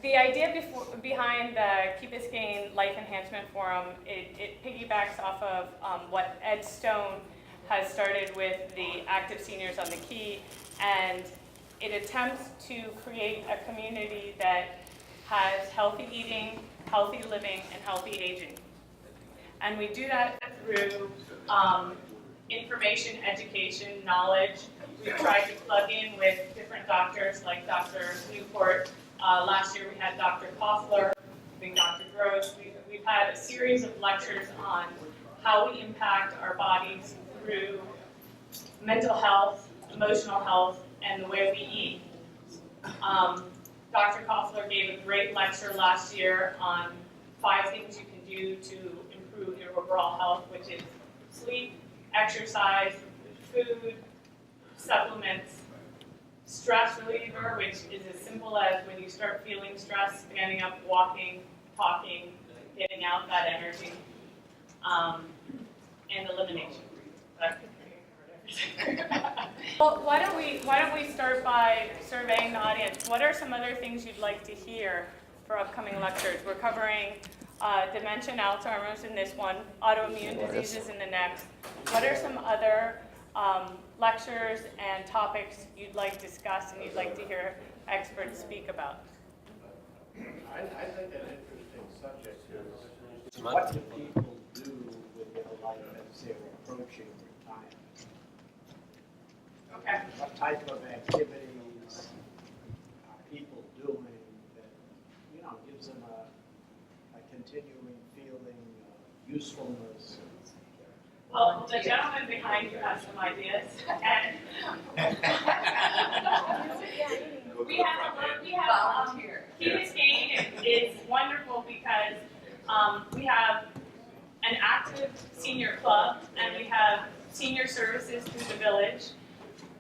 The idea behind the Key Biscayne Life Enhancement Forum, it piggybacks off of what Ed Stone has started with the active seniors on the Key, and it attempts to create a community that has healthy eating, healthy living, and healthy aging. And we do that through information, education, knowledge. We try to plug in with different doctors like Dr. Newport. Last year we had Dr. Koffler, Dr. Gross. We've had a series of lectures on how we impact our bodies through mental health, emotional health, and the way we eat. Dr. Koffler gave a great lecture last year on 5 things you can do to improve your overall health, which is sleep, exercise, food, supplements, stress reliever, which is as simple as when you start feeling stress, standing up, walking, talking, getting out that energy, and elimination. Well, why don't we start by surveying the audience? What are some other things you'd like to hear for upcoming lectures? We're covering dementia and Alzheimer's in this one, autoimmune diseases in the next. What are some other lectures and topics you'd like to discuss and you'd like to hear experts speak about? I think an interesting subject is what do people do with their life as they're approaching retirement? Okay. What type of activities are people doing that, gives them a continuing feeling of usefulness? Well, the gentleman behind you has some ideas, and we have Key Biscayne is wonderful because we have an active senior club, and we have senior services through the village,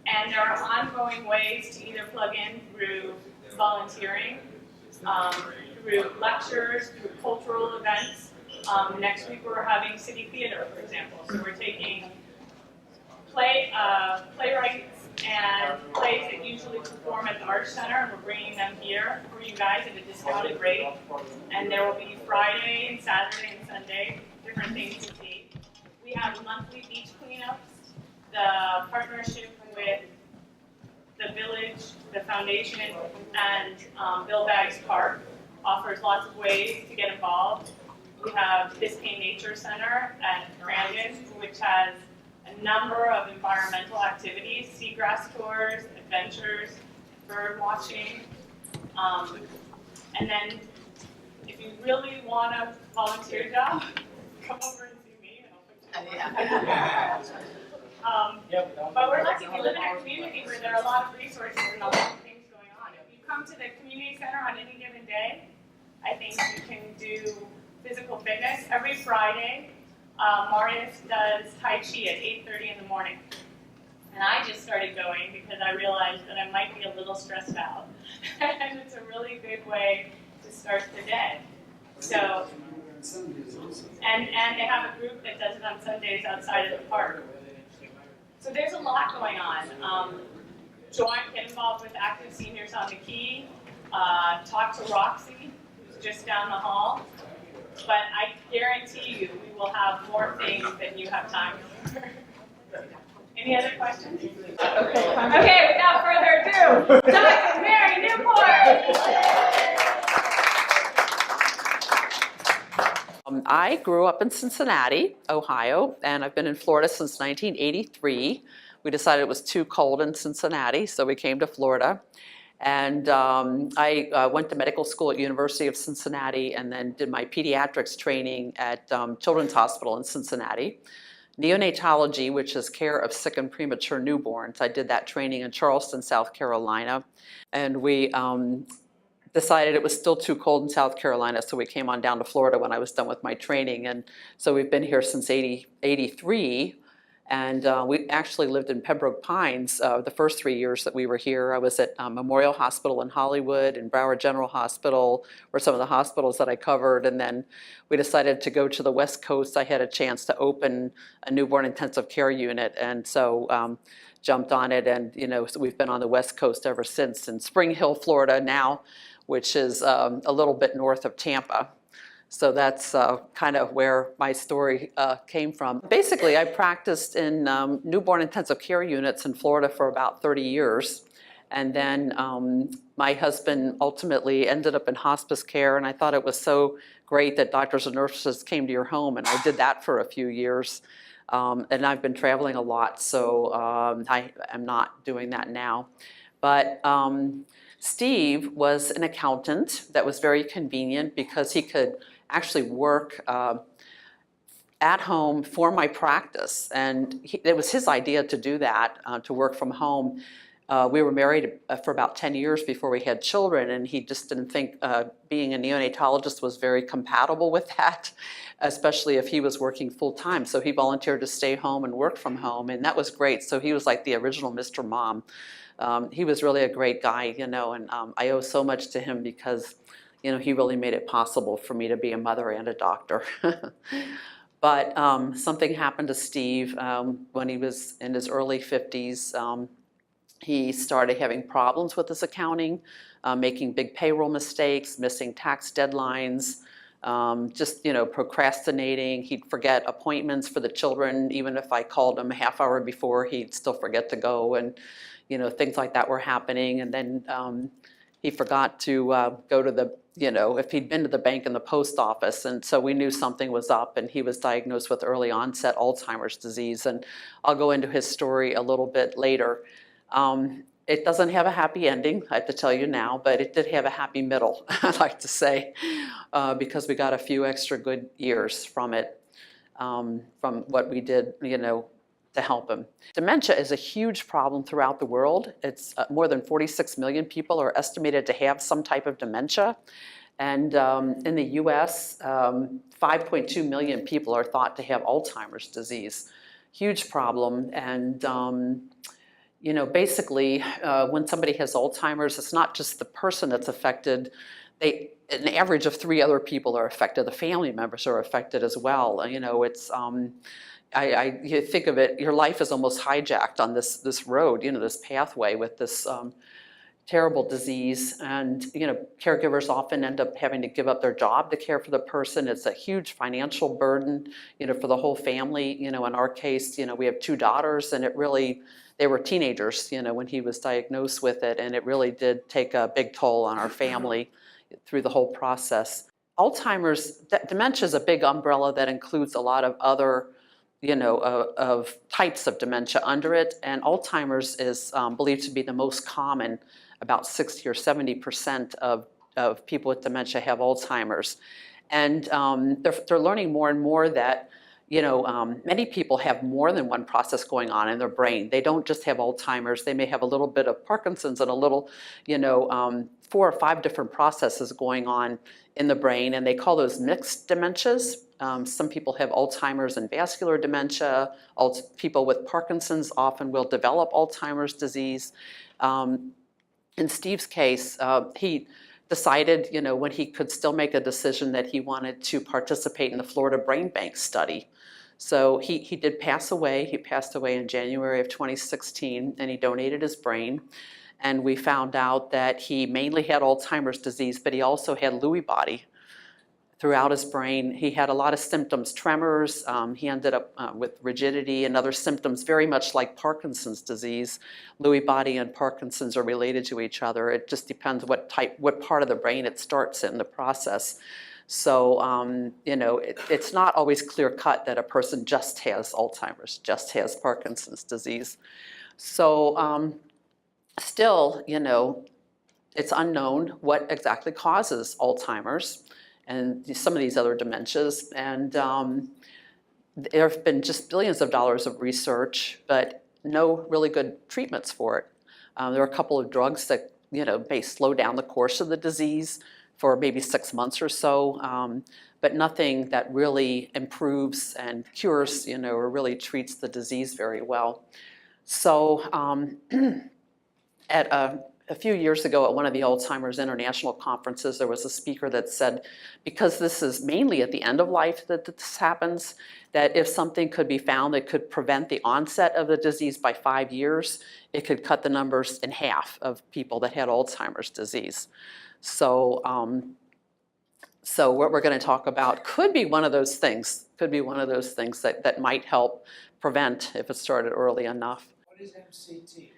and there are ongoing ways to either plug in through volunteering, through lectures, through cultural events. Next week we're having city theater, for example. So we're taking playwrights and plays that usually perform at the Arts Center, and we're bringing them here for you guys at a discounted rate. And there will be Friday and Saturday and Sunday, different things to see. We have monthly beach cleanups. The partnership with the village, the foundation, and Bill Baggs Park offers lots of ways to get involved. We have Biscayne Nature Center at Crandon, which has a number of environmental activities, seagrass tours, adventures, bird watching. And then if you really want a volunteer job, come over and see me and I'll put you on. But we're lucky. We live in a community where there are a lot of resources and a lot of things going on. If you come to the community center on any given day, I think you can do physical fitness. Every Friday, Marius does Tai Chi at 8:30 in the morning. And I just started going because I realized that I might be a little stressed out. And it's a really good way to start the day. So, and they have a group that does it on Sundays outside of the park. So there's a lot going on. Get involved with active seniors on the Key. Talk to Roxy, who's just down the hall. But I guarantee you we will have more things than you have time for. Any other questions? Okay, without further ado, Dr. Mary Newport! I grew up in Cincinnati, Ohio, and I've been in Florida since 1983. We decided it was too cold in Cincinnati, so we came to Florida. And I went to medical school at University of Cincinnati and then did my pediatrics training at Children's Hospital in Cincinnati. Neonatology, which is care of sick and premature newborns. I did that training in Charleston, South Carolina. And we decided it was still too cold in South Carolina, so we came on down to Florida when I was done with my training. And so we've been here since 83. And we actually lived in Pembroke Pines the first 3 years that we were here. I was at Memorial Hospital in Hollywood and Broward General Hospital were some of the hospitals that I covered. And then we decided to go to the West Coast. I had a chance to open a newborn intensive care unit. And so jumped on it. And, so we've been on the West Coast ever since. In Spring Hill, Florida now, which is a little bit north of Tampa. So that's kind of where my story came from. Basically, I practiced in newborn intensive care units in Florida for about 30 years. And then my husband ultimately ended up in hospice care, and I thought it was so great that doctors and nurses came to your home, and I did that for a few years. And I've been traveling a lot, so I am not doing that now. But Steve was an accountant that was very convenient because he could actually work at home for my practice. And it was his idea to do that, to work from home. We were married for about 10 years before we had children, and he just didn't think being a neonatologist was very compatible with that, especially if he was working full time. So he volunteered to stay home and work from home, and that was great. So he was like the original Mr. Mom. He was really a great guy, you know, and I owe so much to him because, you know, he really made it possible for me to be a mother and a doctor. But something happened to Steve when he was in his early 50s. He started having problems with his accounting, making big payroll mistakes, missing tax deadlines, just, you know, procrastinating. He'd forget appointments for the children. Even if I called him a half hour before, he'd still forget to go, and, you know, things like that were happening. And then he forgot to go to the, you know, if he'd been to the bank and the post office. And so we knew something was up, and he was diagnosed with early onset Alzheimer's disease. And I'll go into his story a little bit later. It doesn't have a happy ending, I have to tell you now, but it did have a happy middle, I'd like to say, because we got a few extra good years from it, from what we did, you know, to help him. Dementia is a huge problem throughout the world. It's more than 46 million people are estimated to have some type of dementia. And in the US, 5.2 million people are thought to have Alzheimer's disease. Huge problem. And you know, basically, when somebody has Alzheimer's, it's not just the person that's affected. An average of 3 other people are affected. The family members are affected as well. You know, it's, you think of it, your life is almost hijacked on this road, you know, this pathway with this terrible disease. And, you know, caregivers often end up having to give up their job to care for the person. It's a huge financial burden, you know, for the whole family. You know, in our case, you know, we have 2 daughters, and it really, they were teenagers, you know, when he was diagnosed with it, and it really did take a big toll on our family through the whole process. Alzheimer's, dementia is a big umbrella that includes a lot of other, you know, of types of dementia under it, and Alzheimer's is believed to be the most common. About 60 or 70% of people with dementia have Alzheimer's. And they're learning more and more that, you know, many people have more than one process going on in their brain. They don't just have Alzheimer's. They may have a little bit of Parkinson's and a little, you know, 4 or 5 different processes going on in the brain, and they call those mixed dementias. Some people have Alzheimer's and vascular dementia. People with Parkinson's often will develop Alzheimer's disease. In Steve's case, he decided, you know, when he could still make a decision, that he wanted to participate in the Florida Brain Bank study. So he did pass away. He passed away in January of 2016, and he donated his brain. And we found out that he mainly had Alzheimer's disease, but he also had Lewy body throughout his brain. He had a lot of symptoms, tremors. He ended up with rigidity and other symptoms, very much like Parkinson's disease. Lewy body and Parkinson's are related to each other. It just depends what part of the brain it starts in the process. So, you know, it's not always clear cut that a person just has Alzheimer's, just has Parkinson's disease. So still, you know, it's unknown what exactly causes Alzheimer's and some of these other dementias. And there have been just billions of dollars of research, but no really good treatments for it. There are a couple of drugs that, you know, may slow down the course of the disease for maybe 6 months or so, but nothing that really improves and cures, you know, or really treats the disease very well. So at a few years ago at one of the Alzheimer's International conferences, there was a speaker that said, because this is mainly at the end of life that this happens, that if something could be found that could prevent the onset of the disease by 5 years, it could cut the numbers in half of people that had Alzheimer's disease. So, so what we're going to talk about could be one of those things, that might help prevent if it started early enough. What is MCT?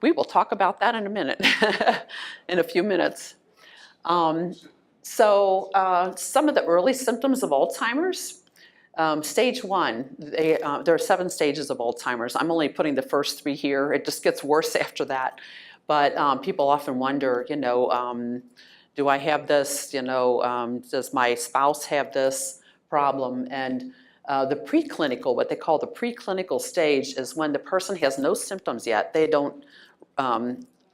We will talk about that in a minute, in a few minutes. Some of the early symptoms of Alzheimer's. Stage 1, there are 7 stages of Alzheimer's. I'm only putting the first 3 here. It just gets worse after that. But people often wonder, do I have this? Does my spouse have this problem? And the preclinical, what they call the preclinical stage, is when the person has no symptoms yet. They don't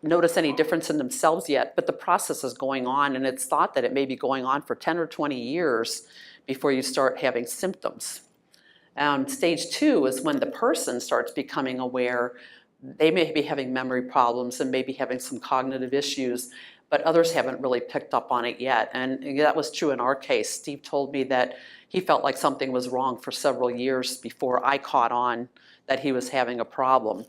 notice any difference in themselves yet, but the process is going on, and it's thought that it may be going on for 10 or 20 years before you start having symptoms. Stage 2 is when the person starts becoming aware. They may be having memory problems and maybe having some cognitive issues, but others haven't really picked up on it yet. And that was true in our case. Steve told me that he felt like something was wrong for several years before I caught on that he was having a problem.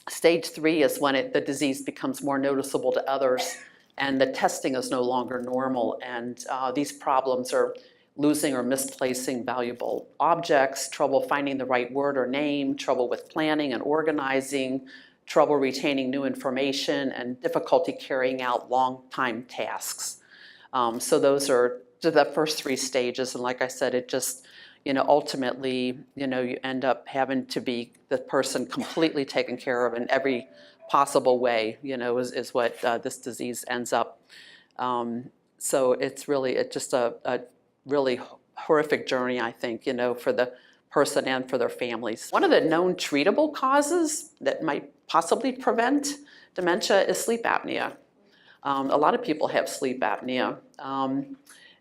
Stage 3 is when the disease becomes more noticeable to others and the testing is no longer normal, and these problems are losing or misplacing valuable objects, trouble finding the right word or name, trouble with planning and organizing, trouble retaining new information, and difficulty carrying out long time tasks. So those are the first 3 stages, and like I said, it just, ultimately, you end up having to be the person completely taken care of in every possible way, is what this disease ends up. So it's just a really horrific journey, I think, for the person and for their families. One of the known treatable causes that might possibly prevent dementia is sleep apnea. A lot of people have sleep apnea.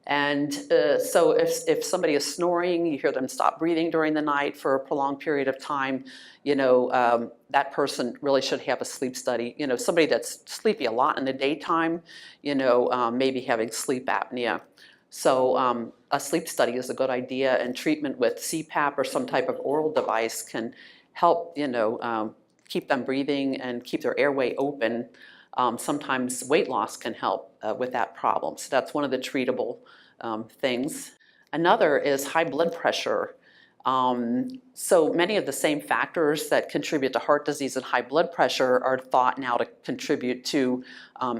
So if somebody is snoring, you hear them stop breathing during the night for a prolonged period of time, that person really should have a sleep study. Somebody that's sleepy a lot in the daytime, maybe having sleep apnea. So a sleep study is a good idea, and treatment with CPAP or some type of oral device can help, keep them breathing and keep their airway open. Sometimes weight loss can help with that problem. So that's one of the treatable things. Another is high blood pressure. So many of the same factors that contribute to heart disease and high blood pressure are thought now to contribute to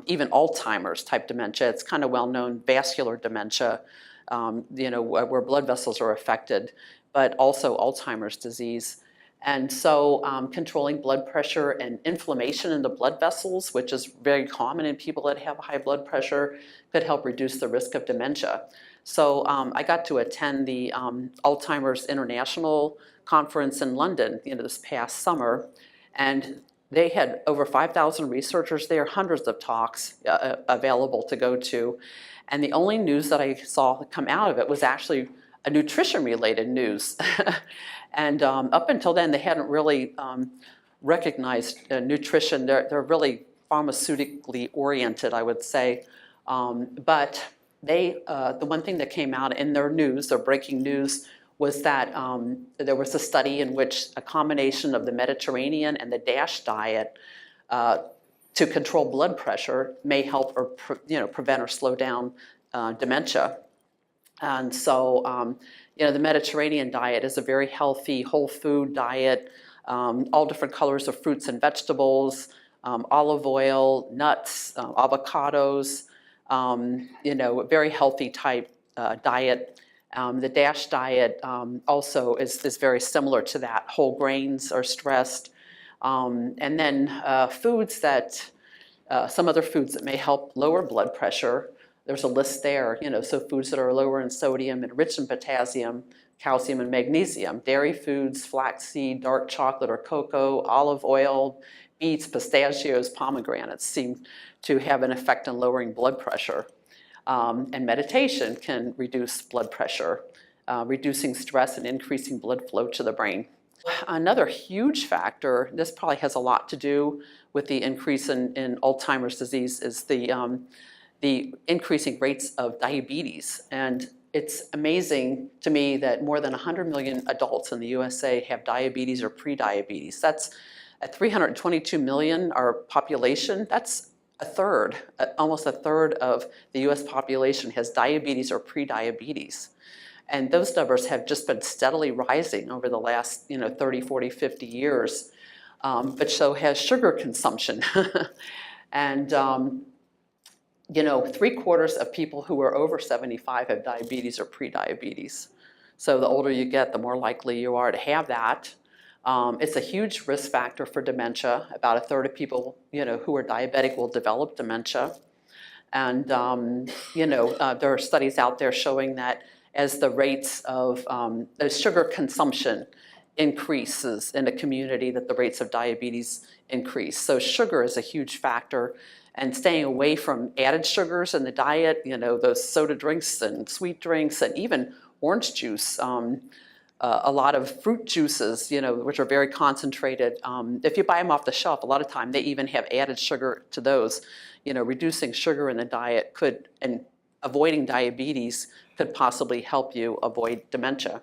even Alzheimer's type dementia. It's kind of well known, vascular dementia, where blood vessels are affected, but also Alzheimer's disease. And so controlling blood pressure and inflammation in the blood vessels, which is very common in people that have high blood pressure, could help reduce the risk of dementia. So I got to attend the Alzheimer's International Conference in London, this past summer, and they had over 5,000 researchers there, hundreds of talks available to go to. And the only news that I saw come out of it was actually a nutrition-related news. And up until then, they hadn't really recognized nutrition. They're really pharmaceutically oriented, I would say. But the one thing that came out in their news, their breaking news, was that there was a study in which a combination of the Mediterranean and the DASH diet to control blood pressure may help or prevent or slow down dementia. And so, the Mediterranean diet is a very healthy, whole food diet, all different colors of fruits and vegetables, olive oil, nuts, avocados, a very healthy type diet. The DASH diet also is very similar to that. Whole grains are stressed. And then foods that, some other foods that may help lower blood pressure. There's a list there, so foods that are lower in sodium and rich in potassium, calcium, and magnesium. Dairy foods, flaxseed, dark chocolate or cocoa, olive oil, beets, pistachios, pomegranates seem to have an effect on lowering blood pressure. And meditation can reduce blood pressure, reducing stress and increasing blood flow to the brain. Another huge factor, this probably has a lot to do with the increase in Alzheimer's disease, is the increasing rates of diabetes. And it's amazing to me that more than 100 million adults in the USA have diabetes or prediabetes. That's at 322 million, our population, that's almost a third of the US population has diabetes or prediabetes. And those numbers have just been steadily rising over the last 30, 40, 50 years. But so has sugar consumption. And 3/4 of people who are over 75 have diabetes or prediabetes. So the older you get, the more likely you are to have that. It's a huge risk factor for dementia. About a third of people, who are diabetic will develop dementia. And, there are studies out there showing that as the rates of as sugar consumption increases in a community, that the rates of diabetes increase. So sugar is a huge factor. And staying away from added sugars in the diet, those soda drinks and sweet drinks and even orange juice. A lot of fruit juices, which are very concentrated. If you buy them off the shelf, a lot of time they even have added sugar to those. Reducing sugar in the diet and avoiding diabetes could possibly help you avoid dementia.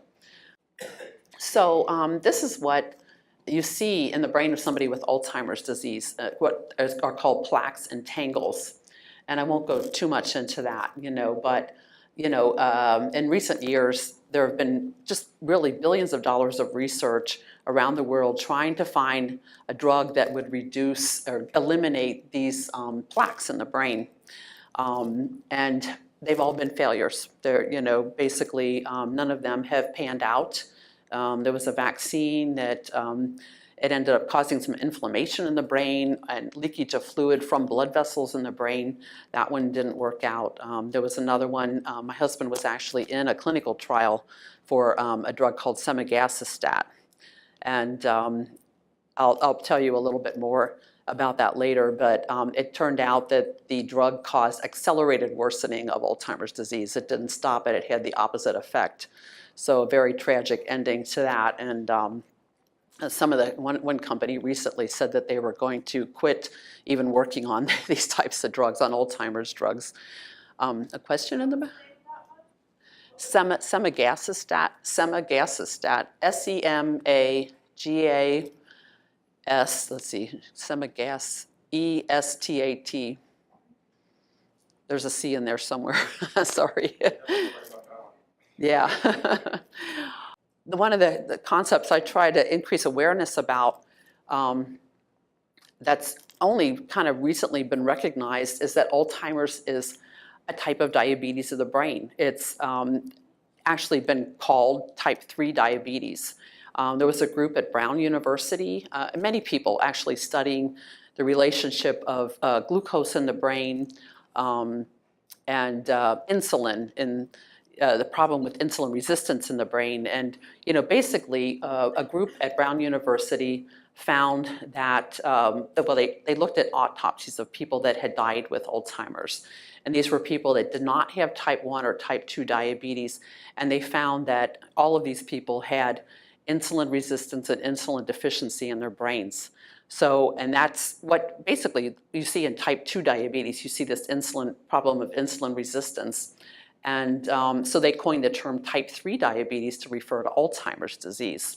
So this is what you see in the brain of somebody with Alzheimer's disease, what are called plaques and tangles. And I won't go too much into that, but in recent years, there have been just really billions of dollars of research around the world trying to find a drug that would reduce or eliminate these plaques in the brain. And they've all been failures. They're, basically none of them have panned out. There was a vaccine that it ended up causing some inflammation in the brain and leakage of fluid from blood vessels in the brain. That one didn't work out. There was another one. My husband was actually in a clinical trial for a drug called semaglutide. And I'll tell you a little bit more about that later, but it turned out that the drug caused accelerated worsening of Alzheimer's disease. It didn't stop it, it had the opposite effect. So a very tragic ending to that. And some of one company recently said that they were going to quit even working on these types of drugs, on Alzheimer's drugs. A question in the back? Semaglutide, S-E-M-A-G-A-S, let's see, Semaglutide, E-S-T-A-T. There's a C in there somewhere, sorry. Yeah. One of the concepts I try to increase awareness about that's only kind of recently been recognized is that Alzheimer's is a type of diabetes of the brain. It's actually been called type 3 diabetes. There was a group at Brown University, many people actually studying the relationship of glucose in the brain and insulin in the problem with insulin resistance in the brain. And basically a group at Brown University found that, they looked at autopsies of people that had died with Alzheimer's. And these were people that did not have type 1 or type 2 diabetes. And they found that all of these people had insulin resistance and insulin deficiency in their brains. So, and that's what basically you see in type 2 diabetes. You see this problem of insulin resistance. And so they coined the term type 3 diabetes to refer to Alzheimer's disease.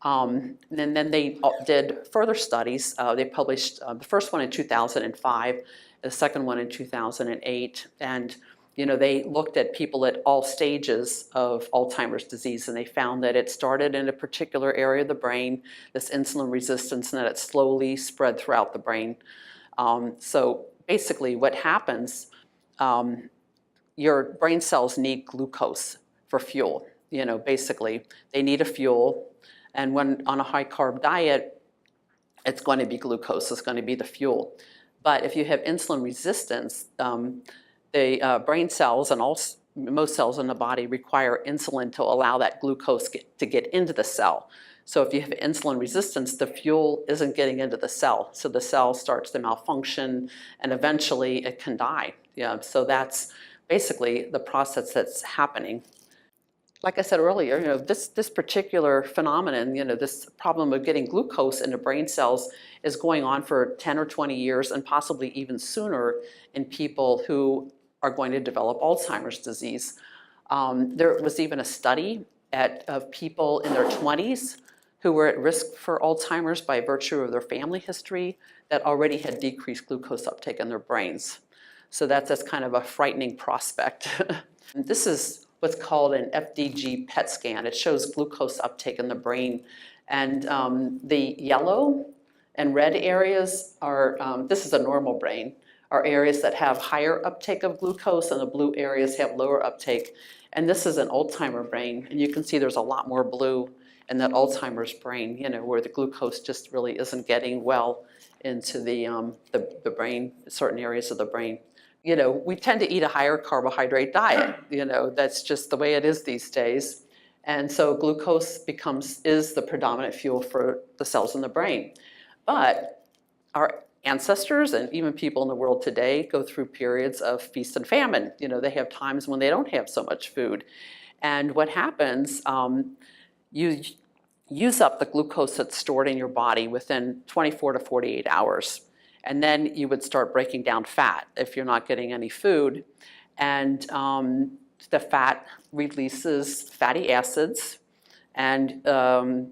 And then they did further studies. They published the first one in 2005, the second one in 2008. And they looked at people at all stages of Alzheimer's disease, and they found that it started in a particular area of the brain, this insulin resistance, and that it slowly spread throughout the brain. So basically what happens, your brain cells need glucose for fuel. Basically, they need a fuel. And when on a high carb diet, it's going to be glucose, it's going to be the fuel. But if you have insulin resistance, the brain cells and most cells in the body require insulin to allow that glucose to get into the cell. So if you have insulin resistance, the fuel isn't getting into the cell. So the cell starts to malfunction and eventually it can die. So that's basically the process that's happening. Like I said earlier, this particular phenomenon, this problem of getting glucose into brain cells is going on for 10 or 20 years and possibly even sooner in people who are going to develop Alzheimer's disease. There was even a study of people in their 20s who were at risk for Alzheimer's by virtue of their family history that already had decreased glucose uptake in their brains. So that's kind of a frightening prospect. This is what's called an FDG PET scan. It shows glucose uptake in the brain. And the yellow and red areas are, this is a normal brain, are areas that have higher uptake of glucose, and the blue areas have lower uptake. And this is an Alzheimer brain, and you can see there's a lot more blue in that Alzheimer's brain, you know, where the glucose just really isn't getting well into the brain, certain areas of the brain. You know, we tend to eat a higher carbohydrate diet. You know, that's just the way it is these days. And so glucose is the predominant fuel for the cells in the brain. But our ancestors and even people in the world today go through periods of feast and famine. You know, they have times when they don't have so much food. And what happens, you use up the glucose that's stored in your body within 24 to 48 hours. And then you would start breaking down fat if you're not getting any food. And the fat releases fatty acids, and the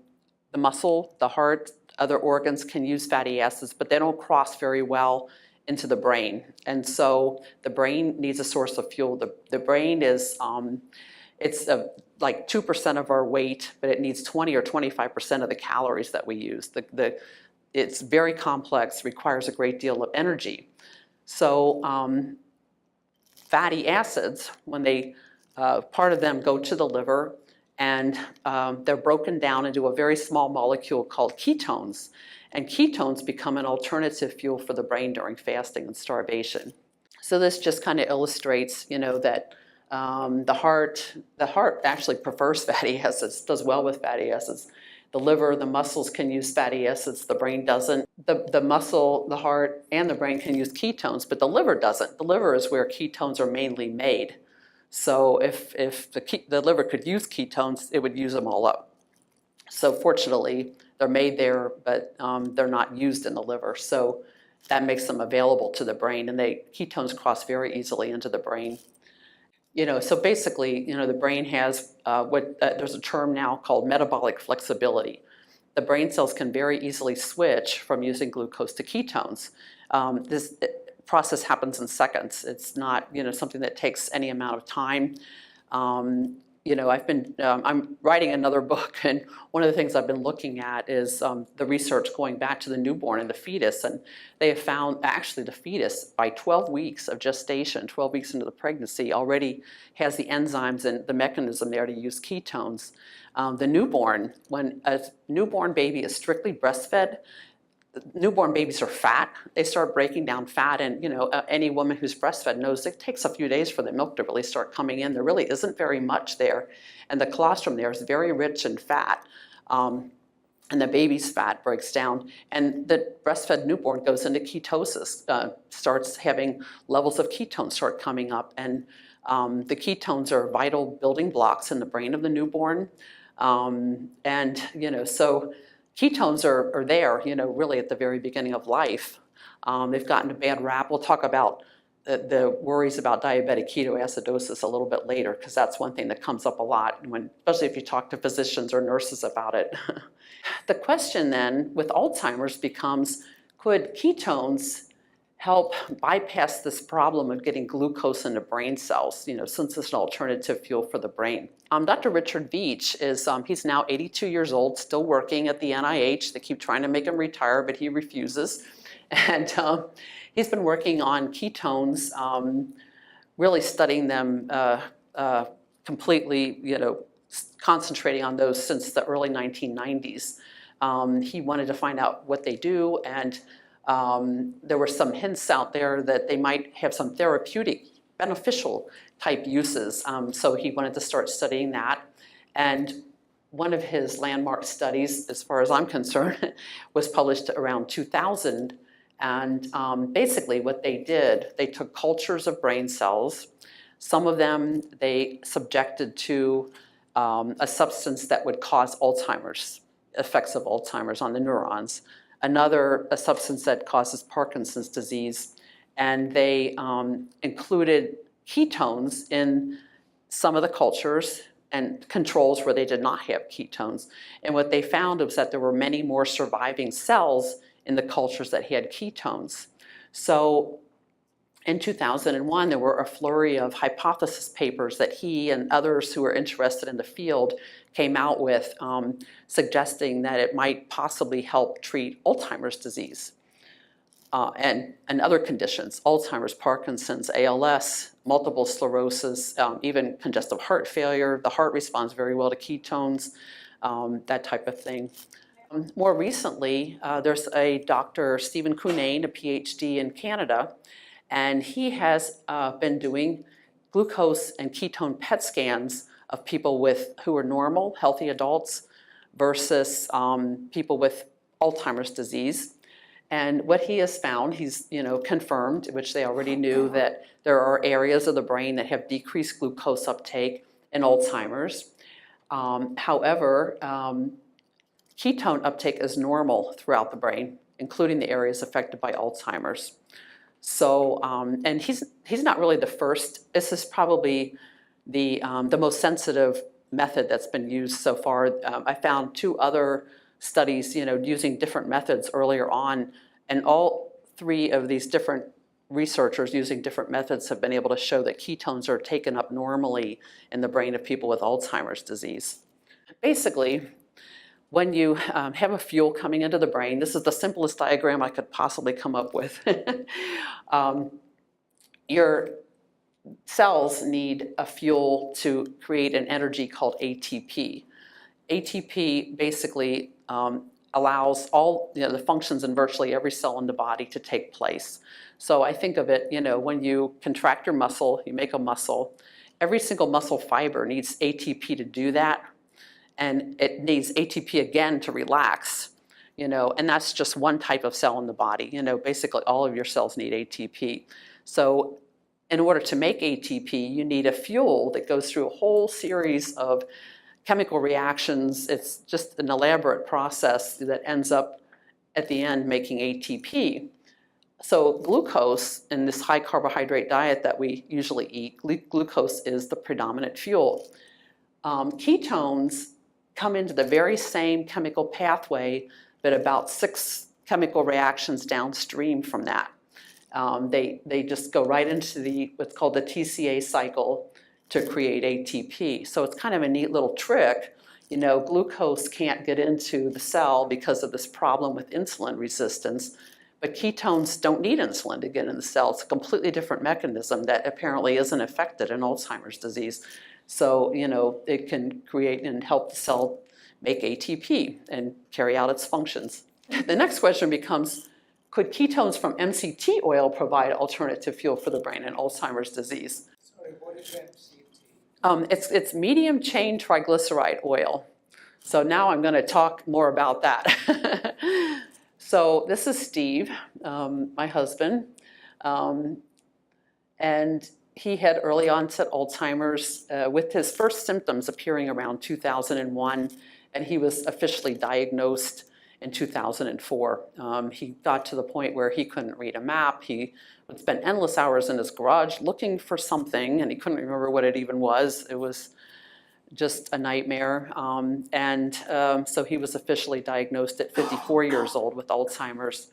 muscle, the heart, other organs can use fatty acids, but they don't cross very well into the brain. And so the brain needs a source of fuel. The brain is, it's like 2% of our weight, but it needs 20 or 25% of the calories that we use. It's very complex, requires a great deal of energy. So fatty acids, when they, part of them go to the liver, and they're broken down into a very small molecule called ketones. And ketones become an alternative fuel for the brain during fasting and starvation. So this just kind of illustrates, you know, that the heart actually prefers fatty acids, does well with fatty acids. The liver, the muscles can use fatty acids, the brain doesn't. The muscle, the heart, and the brain can use ketones, but the liver doesn't. The liver is where ketones are mainly made. So if the liver could use ketones, it would use them all up. So fortunately, they're made there, but they're not used in the liver. So that makes them available to the brain, and ketones cross very easily into the brain. You know, so basically, you know, the brain has there's a term now called metabolic flexibility. The brain cells can very easily switch from using glucose to ketones. This process happens in seconds. It's not, you know, something that takes any amount of time. You know, I'm writing another book, and one of the things I've been looking at is the research going back to the newborn and the fetus, and they have found actually the fetus by 12 weeks of gestation, 12 weeks into the pregnancy, already has the enzymes and the mechanism there to use ketones. The newborn, when a newborn baby is strictly breastfed, newborn babies are fat. They start breaking down fat, and you know, any woman who's breastfed knows it takes a few days for the milk to really start coming in. There really isn't very much there, and the colostrum there is very rich in fat, and the baby's fat breaks down, and the breastfed newborn goes into ketosis, starts having levels of ketones start coming up, and the ketones are vital building blocks in the brain of the newborn, and you know, so ketones are there, you know, really at the very beginning of life. They've gotten a bad rap. We'll talk about the worries about diabetic ketoacidosis a little bit later, because that's one thing that comes up a lot, especially if you talk to physicians or nurses about it. The question then with Alzheimer's becomes, could ketones help bypass this problem of getting glucose into brain cells, you know, since it's an alternative fuel for the brain? Dr. Richard Beech he's now 82 years old, still working at the NIH. They keep trying to make him retire, but he refuses. And he's been working on ketones, really studying them completely, you know, concentrating on those since the early 1990s. He wanted to find out what they do, and there were some hints out there that they might have some therapeutic, beneficial type uses. So he wanted to start studying that. And one of his landmark studies, as far as I'm concerned, was published around 2000. And basically what they did, they took cultures of brain cells. Some of them they subjected to a substance that would cause Alzheimer's, effects of Alzheimer's on the neurons. Another, a substance that causes Parkinson's disease. And they included ketones in some of the cultures, and controls where they did not have ketones. And what they found was that there were many more surviving cells in the cultures that had ketones. So in 2001, there were a flurry of hypothesis papers that he and others who were interested in the field came out with, suggesting that it might possibly help treat Alzheimer's disease and other conditions, Alzheimer's, Parkinson's, ALS, multiple sclerosis, even congestive heart failure. The heart responds very well to ketones, that type of thing. More recently, there's a Dr. Stephen Cunnane, a PhD in Canada, and he has been doing glucose and ketone PET scans of people who are normal, healthy adults, versus people with Alzheimer's disease. And what he has found, he's confirmed, which they already knew, that there are areas of the brain that have decreased glucose uptake in Alzheimer's. However, ketone uptake is normal throughout the brain, including the areas affected by Alzheimer's. So, and he's not really the first. This is probably the most sensitive method that's been used so far. I found 2 other studies, using different methods earlier on, and all 3 of these different researchers using different methods have been able to show that ketones are taken up normally in the brain of people with Alzheimer's disease. Basically, when you have a fuel coming into the brain, this is the simplest diagram I could possibly come up with. Your cells need a fuel to create an energy called ATP. ATP basically allows all the functions in virtually every cell in the body to take place. So I think of it, when you contract your muscle, you make a muscle, every single muscle fiber needs ATP to do that, and it needs ATP again to relax, and that's just one type of cell in the body. Basically all of your cells need ATP. So in order to make ATP, you need a fuel that goes through a whole series of chemical reactions. It's just an elaborate process that ends up at the end making ATP. So glucose in this high carbohydrate diet that we usually eat, glucose is the predominant fuel. Ketones come into the very same chemical pathway, but about 6 chemical reactions downstream from that. They just go right into what's called the TCA cycle to create ATP. So it's kind of a neat little trick. Glucose can't get into the cell because of this problem with insulin resistance, but ketones don't need insulin to get in the cell. It's a completely different mechanism that apparently isn't affected in Alzheimer's disease. So, it can create and help the cell make ATP and carry out its functions. The next question becomes, could ketones from MCT oil provide alternative fuel for the brain in Alzheimer's disease? Sorry, what is MCT? It's medium chain triglyceride oil. So now I'm going to talk more about that. So this is Steve, my husband, and he had early onset Alzheimer's with his first symptoms appearing around 2001, and he was officially diagnosed in 2004. He got to the point where he couldn't read a map. He would spend endless hours in his garage looking for something, and he couldn't remember what it even was. It was just a nightmare. So he was officially diagnosed at 54 years old with Alzheimer's.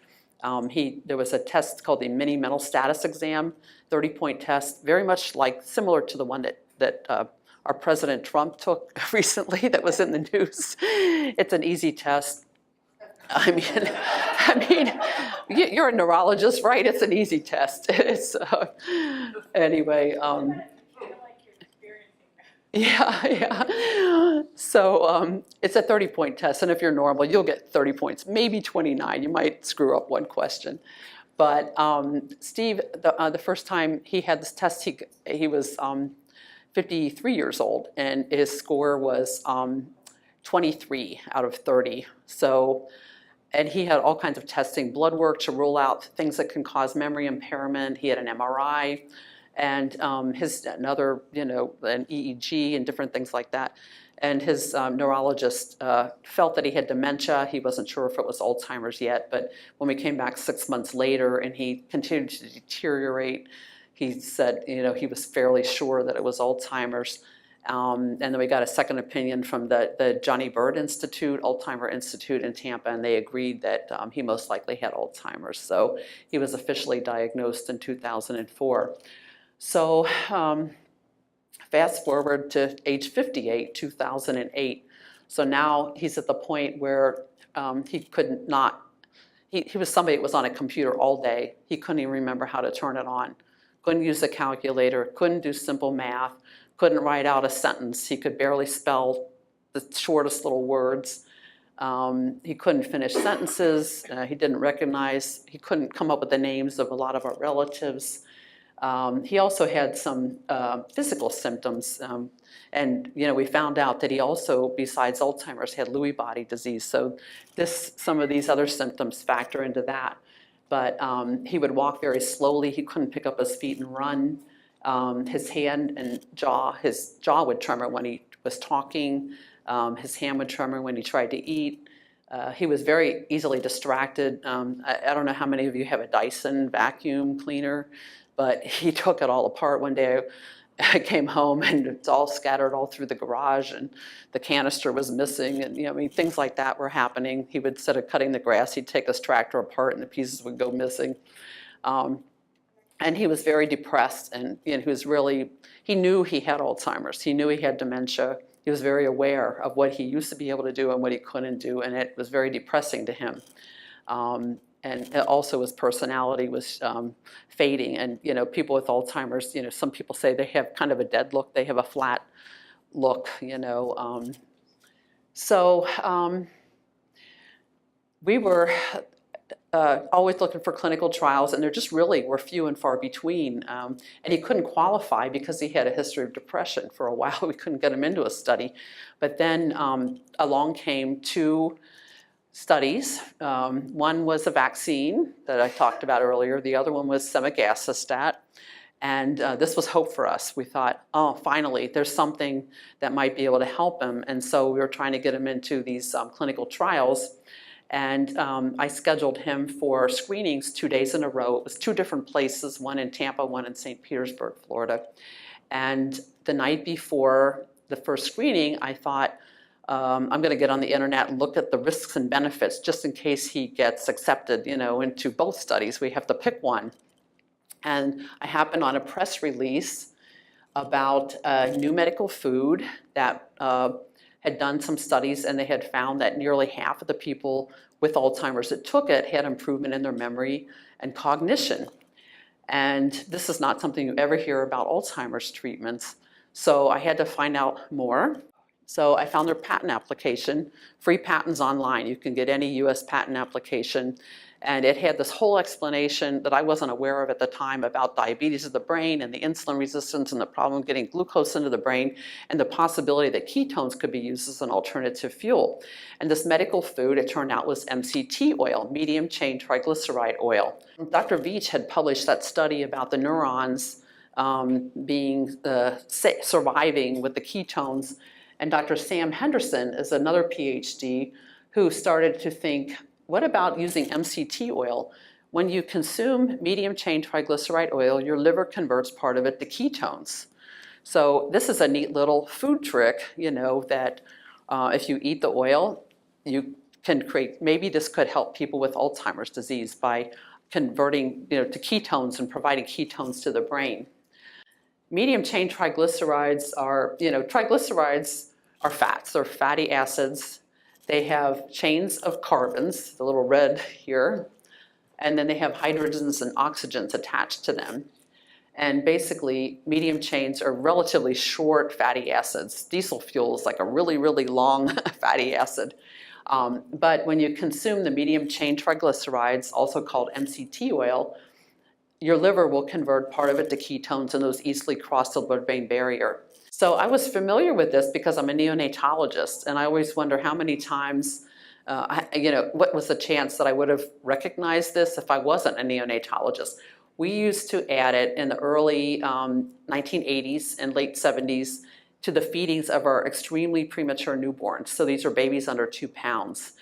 There was a test called the mini mental status exam, 30-point test, very much similar to the one that our President Trump took recently that was in the news. It's an easy test. I mean, you're a neurologist, right? It's an easy test. It's anyway. Yeah. So it's a 30-point test, and if you're normal, you'll get 30 points, maybe 29. You might screw up one question. But Steve, the first time he had this test, he was 53 years old, and his score was 23 out of 30. So, and he had all kinds of testing, blood work to rule out things that can cause memory impairment. He had an MRI. And an EEG and different things like that. And his neurologist felt that he had dementia. He wasn't sure if it was Alzheimer's yet, but when we came back 6 months later and he continued to deteriorate, he said, he was fairly sure that it was Alzheimer's. And then we got a second opinion from the Johnny Bird Institute, Alzheimer Institute in Tampa, and they agreed that he most likely had Alzheimer's. So he was officially diagnosed in 2004. So fast forward to age 58, 2008. So now he's at the point where he could not, he was somebody that was on a computer all day. He couldn't even remember how to turn it on. Couldn't use a calculator, couldn't do simple math, couldn't write out a sentence. He could barely spell the shortest little words. He couldn't finish sentences. He didn't recognize, he couldn't come up with the names of a lot of our relatives. He also had some physical symptoms. And we found out that he also, besides Alzheimer's, had Lewy body disease. So some of these other symptoms factor into that. But he would walk very slowly. He couldn't pick up his feet and run. His hand and his jaw would tremor when he was talking. His hand would tremor when he tried to eat. He was very easily distracted. I don't know how many of you have a Dyson vacuum cleaner, but he took it all apart one day. I came home and it's all scattered all through the garage, and the canister was missing, and things like that were happening. He would, instead of cutting the grass, he'd take his tractor apart and the pieces would go missing. And he was very depressed, and he knew he had Alzheimer's. He knew he had dementia. He was very aware of what he used to be able to do and what he couldn't do, and it was very depressing to him. And also his personality was fading. And people with Alzheimer's, some people say they have kind of a dead look. They have a flat look, So we were always looking for clinical trials, and there just really were few and far between. And he couldn't qualify because he had a history of depression for a while. We couldn't get him into a study. But then along came two studies. One was a vaccine that I talked about earlier. The other one was semaglutide. And this was hope for us. We thought, oh, finally, there's something that might be able to help him. And so we were trying to get him into these clinical trials. And I scheduled him for screenings 2 days in a row. It was two different places, one in Tampa, one in St. Petersburg, Florida. And the night before the first screening, I thought, I'm going to get on the internet and look at the risks and benefits just in case he gets accepted, into both studies. We have to pick one. And I happened on a press release about new medical food that had done some studies, and they had found that nearly half of the people with Alzheimer's that took it had improvement in their memory and cognition. And this is not something you ever hear about Alzheimer's treatments. So I had to find out more. So I found their patent application, free patents online. You can get any US patent application. And it had this whole explanation that I wasn't aware of at the time about diabetes of the brain and the insulin resistance and the problem of getting glucose into the brain and the possibility that ketones could be used as an alternative fuel. And this medical food, it turned out, was MCT oil, medium chain triglyceride oil. Dr. Veatch had published that study about the neurons surviving with the ketones. And Dr. Sam Henderson is another PhD who started to think, what about using MCT oil? When you consume medium chain triglyceride oil, your liver converts part of it to ketones. So this is a neat little food trick, that if you eat the oil, you can create, maybe this could help people with Alzheimer's disease by converting, to ketones and providing ketones to the brain. Medium chain triglycerides are, triglycerides are fats, they're fatty acids. They have chains of carbons, the little red here, and then they have hydrogens and oxygens attached to them. And basically, medium chains are relatively short fatty acids. Diesel fuel is like a really, really long fatty acid. But when you consume the medium chain triglycerides, also called MCT oil, your liver will convert part of it to ketones, and those easily cross the blood-brain barrier. So I was familiar with this because I'm a neonatologist, and I always wonder how many times, what was the chance that I would have recognized this if I wasn't a neonatologist? We used to add it in the early 1980s and late 70s to the feedings of our extremely premature newborns. So these are babies under 2 pounds.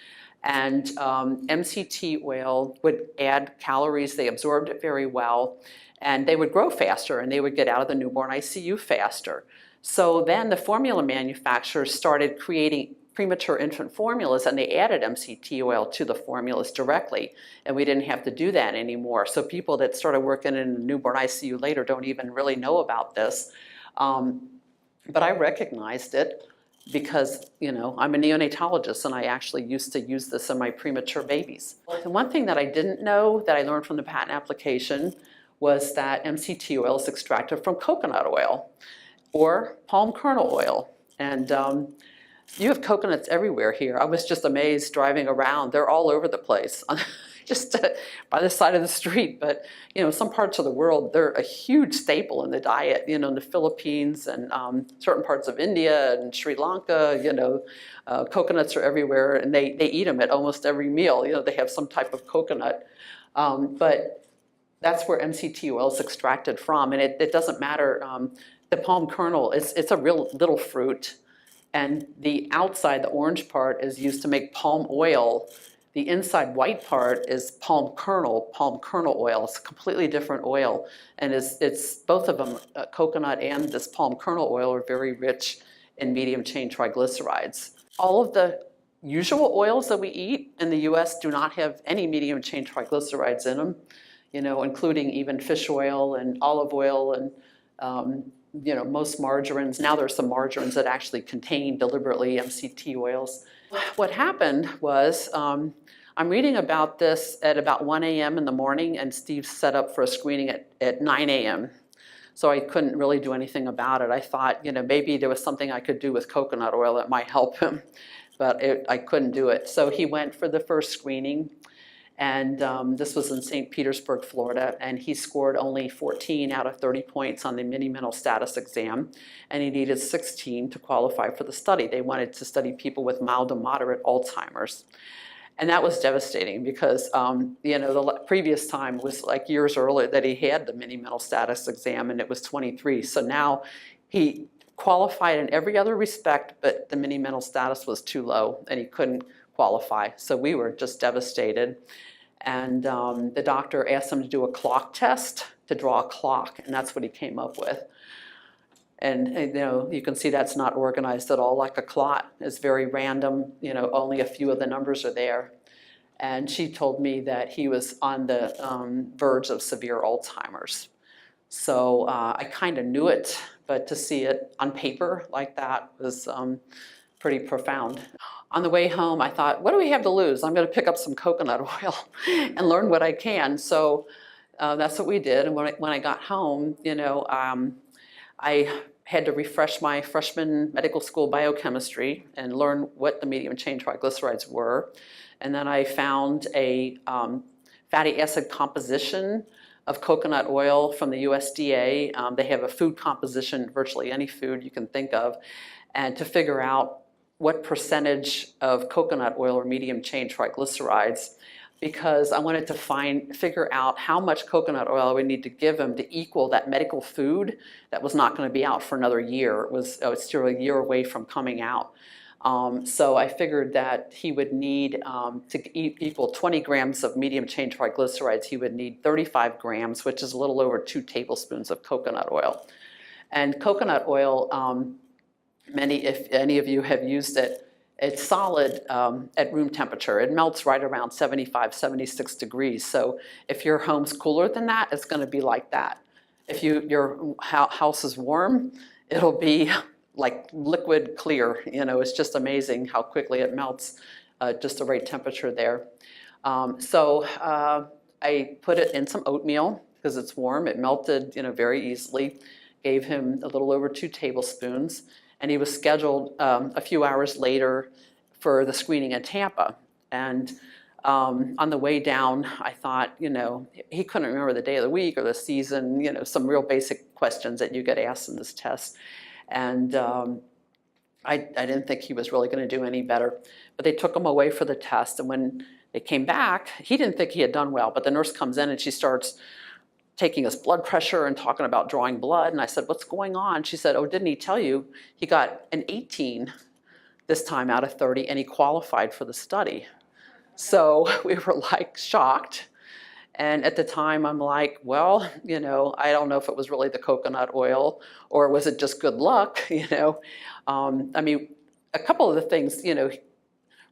And MCT oil would add calories, they absorbed it very well, and they would grow faster and they would get out of the newborn ICU faster. So then the formula manufacturers started creating premature infant formulas, and they added MCT oil to the formulas directly, and we didn't have to do that anymore. So people that started working in the newborn ICU later don't even really know about this. But I recognized it because, you know, I'm a neonatologist and I actually used to use this in my premature babies. The one thing that I didn't know that I learned from the patent application was that MCT oil is extracted from coconut oil or palm kernel oil. And you have coconuts everywhere here. I was just amazed driving around. They're all over the place, just by the side of the street. But, you know, some parts of the world, they're a huge staple in the diet. You know, in the Philippines and certain parts of India and Sri Lanka, you know, coconuts are everywhere, and they eat them at almost every meal. You know, they have some type of coconut. But that's where MCT oil is extracted from, and it doesn't matter. The palm kernel, it's a real little fruit. And the outside, the orange part, is used to make palm oil. The inside white part is palm kernel oil. It's a completely different oil. And it's both of them, coconut and this palm kernel oil, are very rich in medium chain triglycerides. All of the usual oils that we eat in the US do not have any medium chain triglycerides in them, you know, including even fish oil and olive oil and you know, most margarines. Now there's some margarines that actually contain deliberately MCT oils. What happened was, I'm reading about this at about 1 a.m. in the morning, and Steve set up for a screening at 9 a.m. So I couldn't really do anything about it. I thought, you know, maybe there was something I could do with coconut oil that might help him, but I couldn't do it. So he went for the first screening. And this was in St. Petersburg, Florida, and he scored only 14 out of 30 points on the mini mental status exam, and he needed 16 to qualify for the study. They wanted to study people with mild to moderate Alzheimer's. And that was devastating because, you know, the previous time was like years earlier that he had the mini mental status exam, and it was 23. So now he qualified in every other respect, but the mini mental status was too low, and he couldn't qualify. So we were just devastated. And the doctor asked him to do a clock test, to draw a clock, and that's what he came up with. And you know, you can see that's not organized at all like a clot. It's very random, you know, only a few of the numbers are there. And she told me that he was on the verge of severe Alzheimer's. So I kind of knew it, but to see it on paper like that was pretty profound. On the way home, I thought, what do we have to lose? I'm going to pick up some coconut oil and learn what I can. So that's what we did. And when I got home, you know, I had to refresh my freshman medical school biochemistry and learn what the medium chain triglycerides were. And then I found a fatty acid composition of coconut oil from the USDA. They have a food composition, virtually any food you can think of, and to figure out what percentage of coconut oil or medium chain triglycerides, because I wanted to figure out how much coconut oil I would need to give him to equal that medical food that was not going to be out for another year. It was still a year away from coming out. So I figured that he would need, to equal 20 grams of medium chain triglycerides, he would need 35 grams, which is a little over 2 tablespoons of coconut oil. And coconut oil, if any of you have used it, it's solid at room temperature. It melts right around 75, 76 degrees. So if your home's cooler than that, it's going to be like that. If your house is warm, it'll be like liquid clear. You know, it's just amazing how quickly it melts, just the right temperature there. So I put it in some oatmeal because it's warm. It melted, you know, very easily. Gave him a little over 2 tablespoons. And he was scheduled a few hours later for the screening in Tampa. And on the way down, I thought, you know, he couldn't remember the day of the week or the season, you know, some real basic questions that you get asked in this test. And I didn't think he was really going to do any better. But they took him away for the test. And when they came back, he didn't think he had done well. But the nurse comes in and she starts taking his blood pressure and talking about drawing blood. And I said, what's going on? She said, oh, didn't he tell you he got an 18 this time out of 30 and he qualified for the study? So we were like shocked. And at the time, I'm like, well, you know, I don't know if it was really the coconut oil or was it just good luck, you know. I mean, a couple of the things, you know,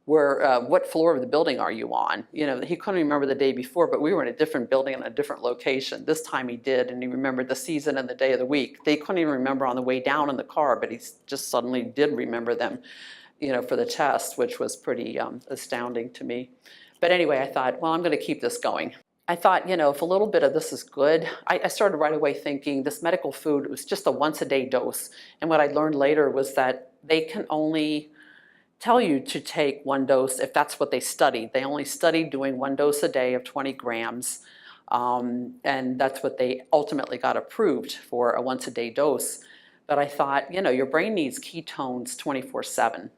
were what floor of the building are you on? You know, he couldn't remember the day before, but we were in a different building in a different location. This time he did, and he remembered the season and the day of the week. They couldn't even remember on the way down in the car, but he just suddenly did remember them, you know, for the test, which was pretty astounding to me. But anyway, I thought, well, I'm going to keep this going. I thought, you know, if a little bit of this is good, I started right away thinking this medical food was just a once-a-day dose. And what I learned later was that they can only tell you to take one dose if that's what they studied. They only studied doing one dose a day of 20 grams. And that's what they ultimately got approved for, a once-a-day dose. But I thought, you know, your brain needs ketones 24/7.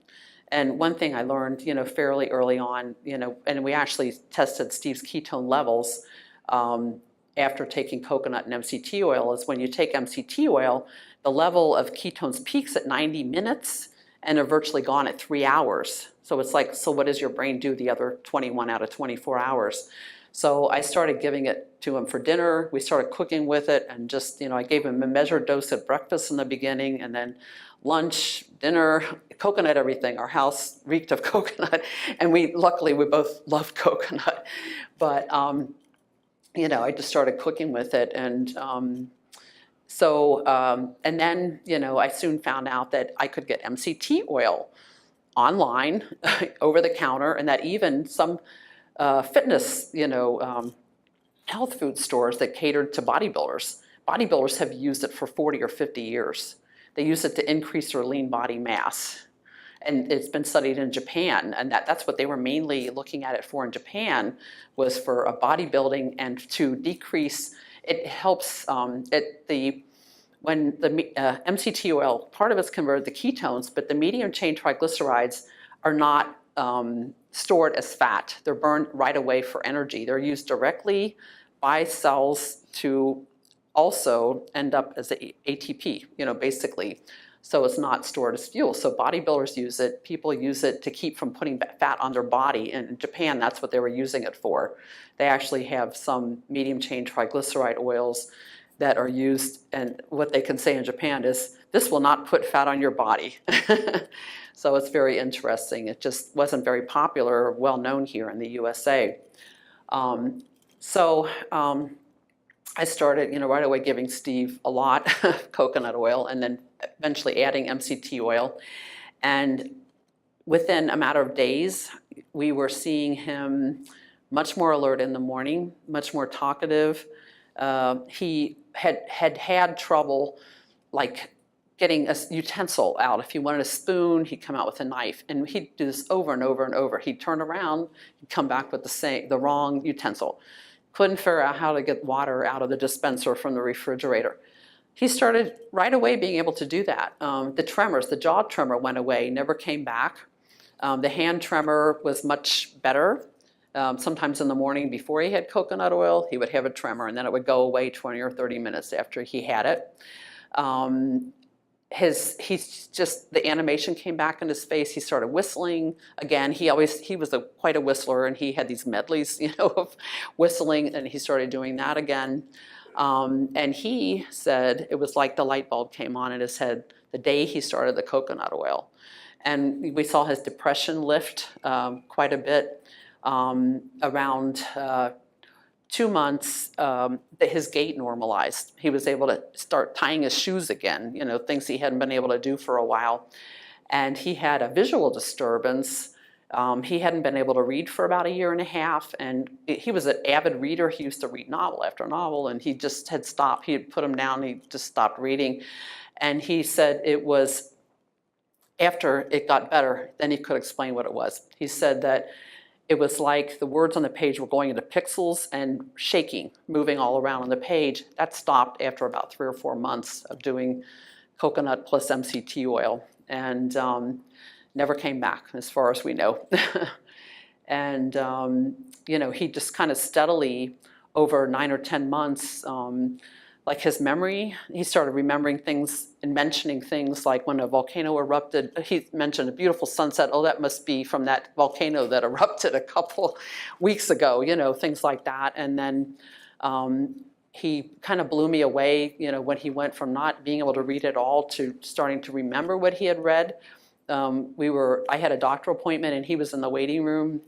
And one thing I learned, you know, fairly early on, you know, and we actually tested Steve's ketone levels after taking coconut and MCT oil, is when you take MCT oil, the level of ketones peaks at 90 minutes and are virtually gone at 3 hours. So it's like, so what does your brain do the other 21 out of 24 hours? So I started giving it to him for dinner. We started cooking with it, and just, you know, I gave him a measured dose at breakfast in the beginning, and then lunch, dinner, coconut everything. Our house reeked of coconut, and luckily we both loved coconut. But, you know, I just started cooking with it, and and then, you know, I soon found out that I could get MCT oil online, over the counter, and that even some fitness, you know, health food stores that catered to bodybuilders. Bodybuilders have used it for 40 or 50 years. They use it to increase their lean body mass. And it's been studied in Japan, and that's what they were mainly looking at it for in Japan, was for a bodybuilding and to decrease. It helps when the MCT oil, part of it's converted to ketones, but the medium chain triglycerides are not stored as fat. They're burned right away for energy. They're used directly by cells to also end up as ATP, you know, basically. So it's not stored as fuel. So bodybuilders use it. People use it to keep from putting fat on their body. And in Japan, that's what they were using it for. They actually have some medium chain triglyceride oils that are used, and what they can say in Japan is, this will not put fat on your body. So it's very interesting. It just wasn't very popular or well known here in the USA. I started, you know, right away giving Steve a lot of coconut oil, and then eventually adding MCT oil. And within a matter of days, we were seeing him much more alert in the morning, much more talkative. He had trouble, like, getting a utensil out. If he wanted a spoon, he'd come out with a knife, and he'd do this over and over and over. He'd turn around, he'd come back with the wrong utensil. Couldn't figure out how to get water out of the dispenser from the refrigerator. He started right away being able to do that. The tremors, the jaw tremor went away, never came back. The hand tremor was much better. Sometimes in the morning before he had coconut oil, he would have a tremor, and then it would go away 20 or 30 minutes after he had it. The animation came back in his face. He started whistling again. He was quite a whistler, and he had these medleys, you know, of whistling, and he started doing that again. And he said it was like the light bulb came on in his head the day he started the coconut oil. And we saw his depression lift quite a bit. Around 2 months, his gait normalized. He was able to start tying his shoes again, you know, things he hadn't been able to do for a while. And he had a visual disturbance. He hadn't been able to read for about 1.5 years, and he was an avid reader. He used to read novel after novel, and he just had stopped. He had put them down, he just stopped reading. And he said it was after it got better, then he could explain what it was. He said that it was like the words on the page were going into pixels and shaking, moving all around on the page. That stopped after about 3 or 4 months of doing coconut plus MCT oil, and never came back as far as we know. And, you know, he just kind of steadily over 9 or 10 months, like his memory, he started remembering things and mentioning things like when a volcano erupted, he mentioned a beautiful sunset. Oh, that must be from that volcano that erupted a couple weeks ago, you know, things like that. And then he kind of blew me away, you know, when he went from not being able to read at all to starting to remember what he had read. I had a doctor appointment and he was in the waiting room.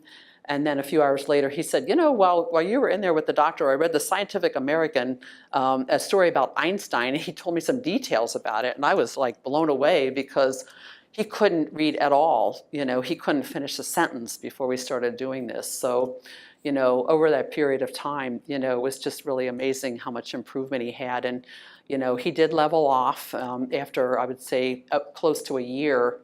And then a few hours later, he said, you know, while you were in there with the doctor, I read the Scientific American, a story about Einstein, and he told me some details about it. And I was like blown away because he couldn't read at all. You know, he couldn't finish a sentence before we started doing this. So, you know, over that period of time, you know, it was just really amazing how much improvement he had. And, you know, he did level off after, I would say, close to a year.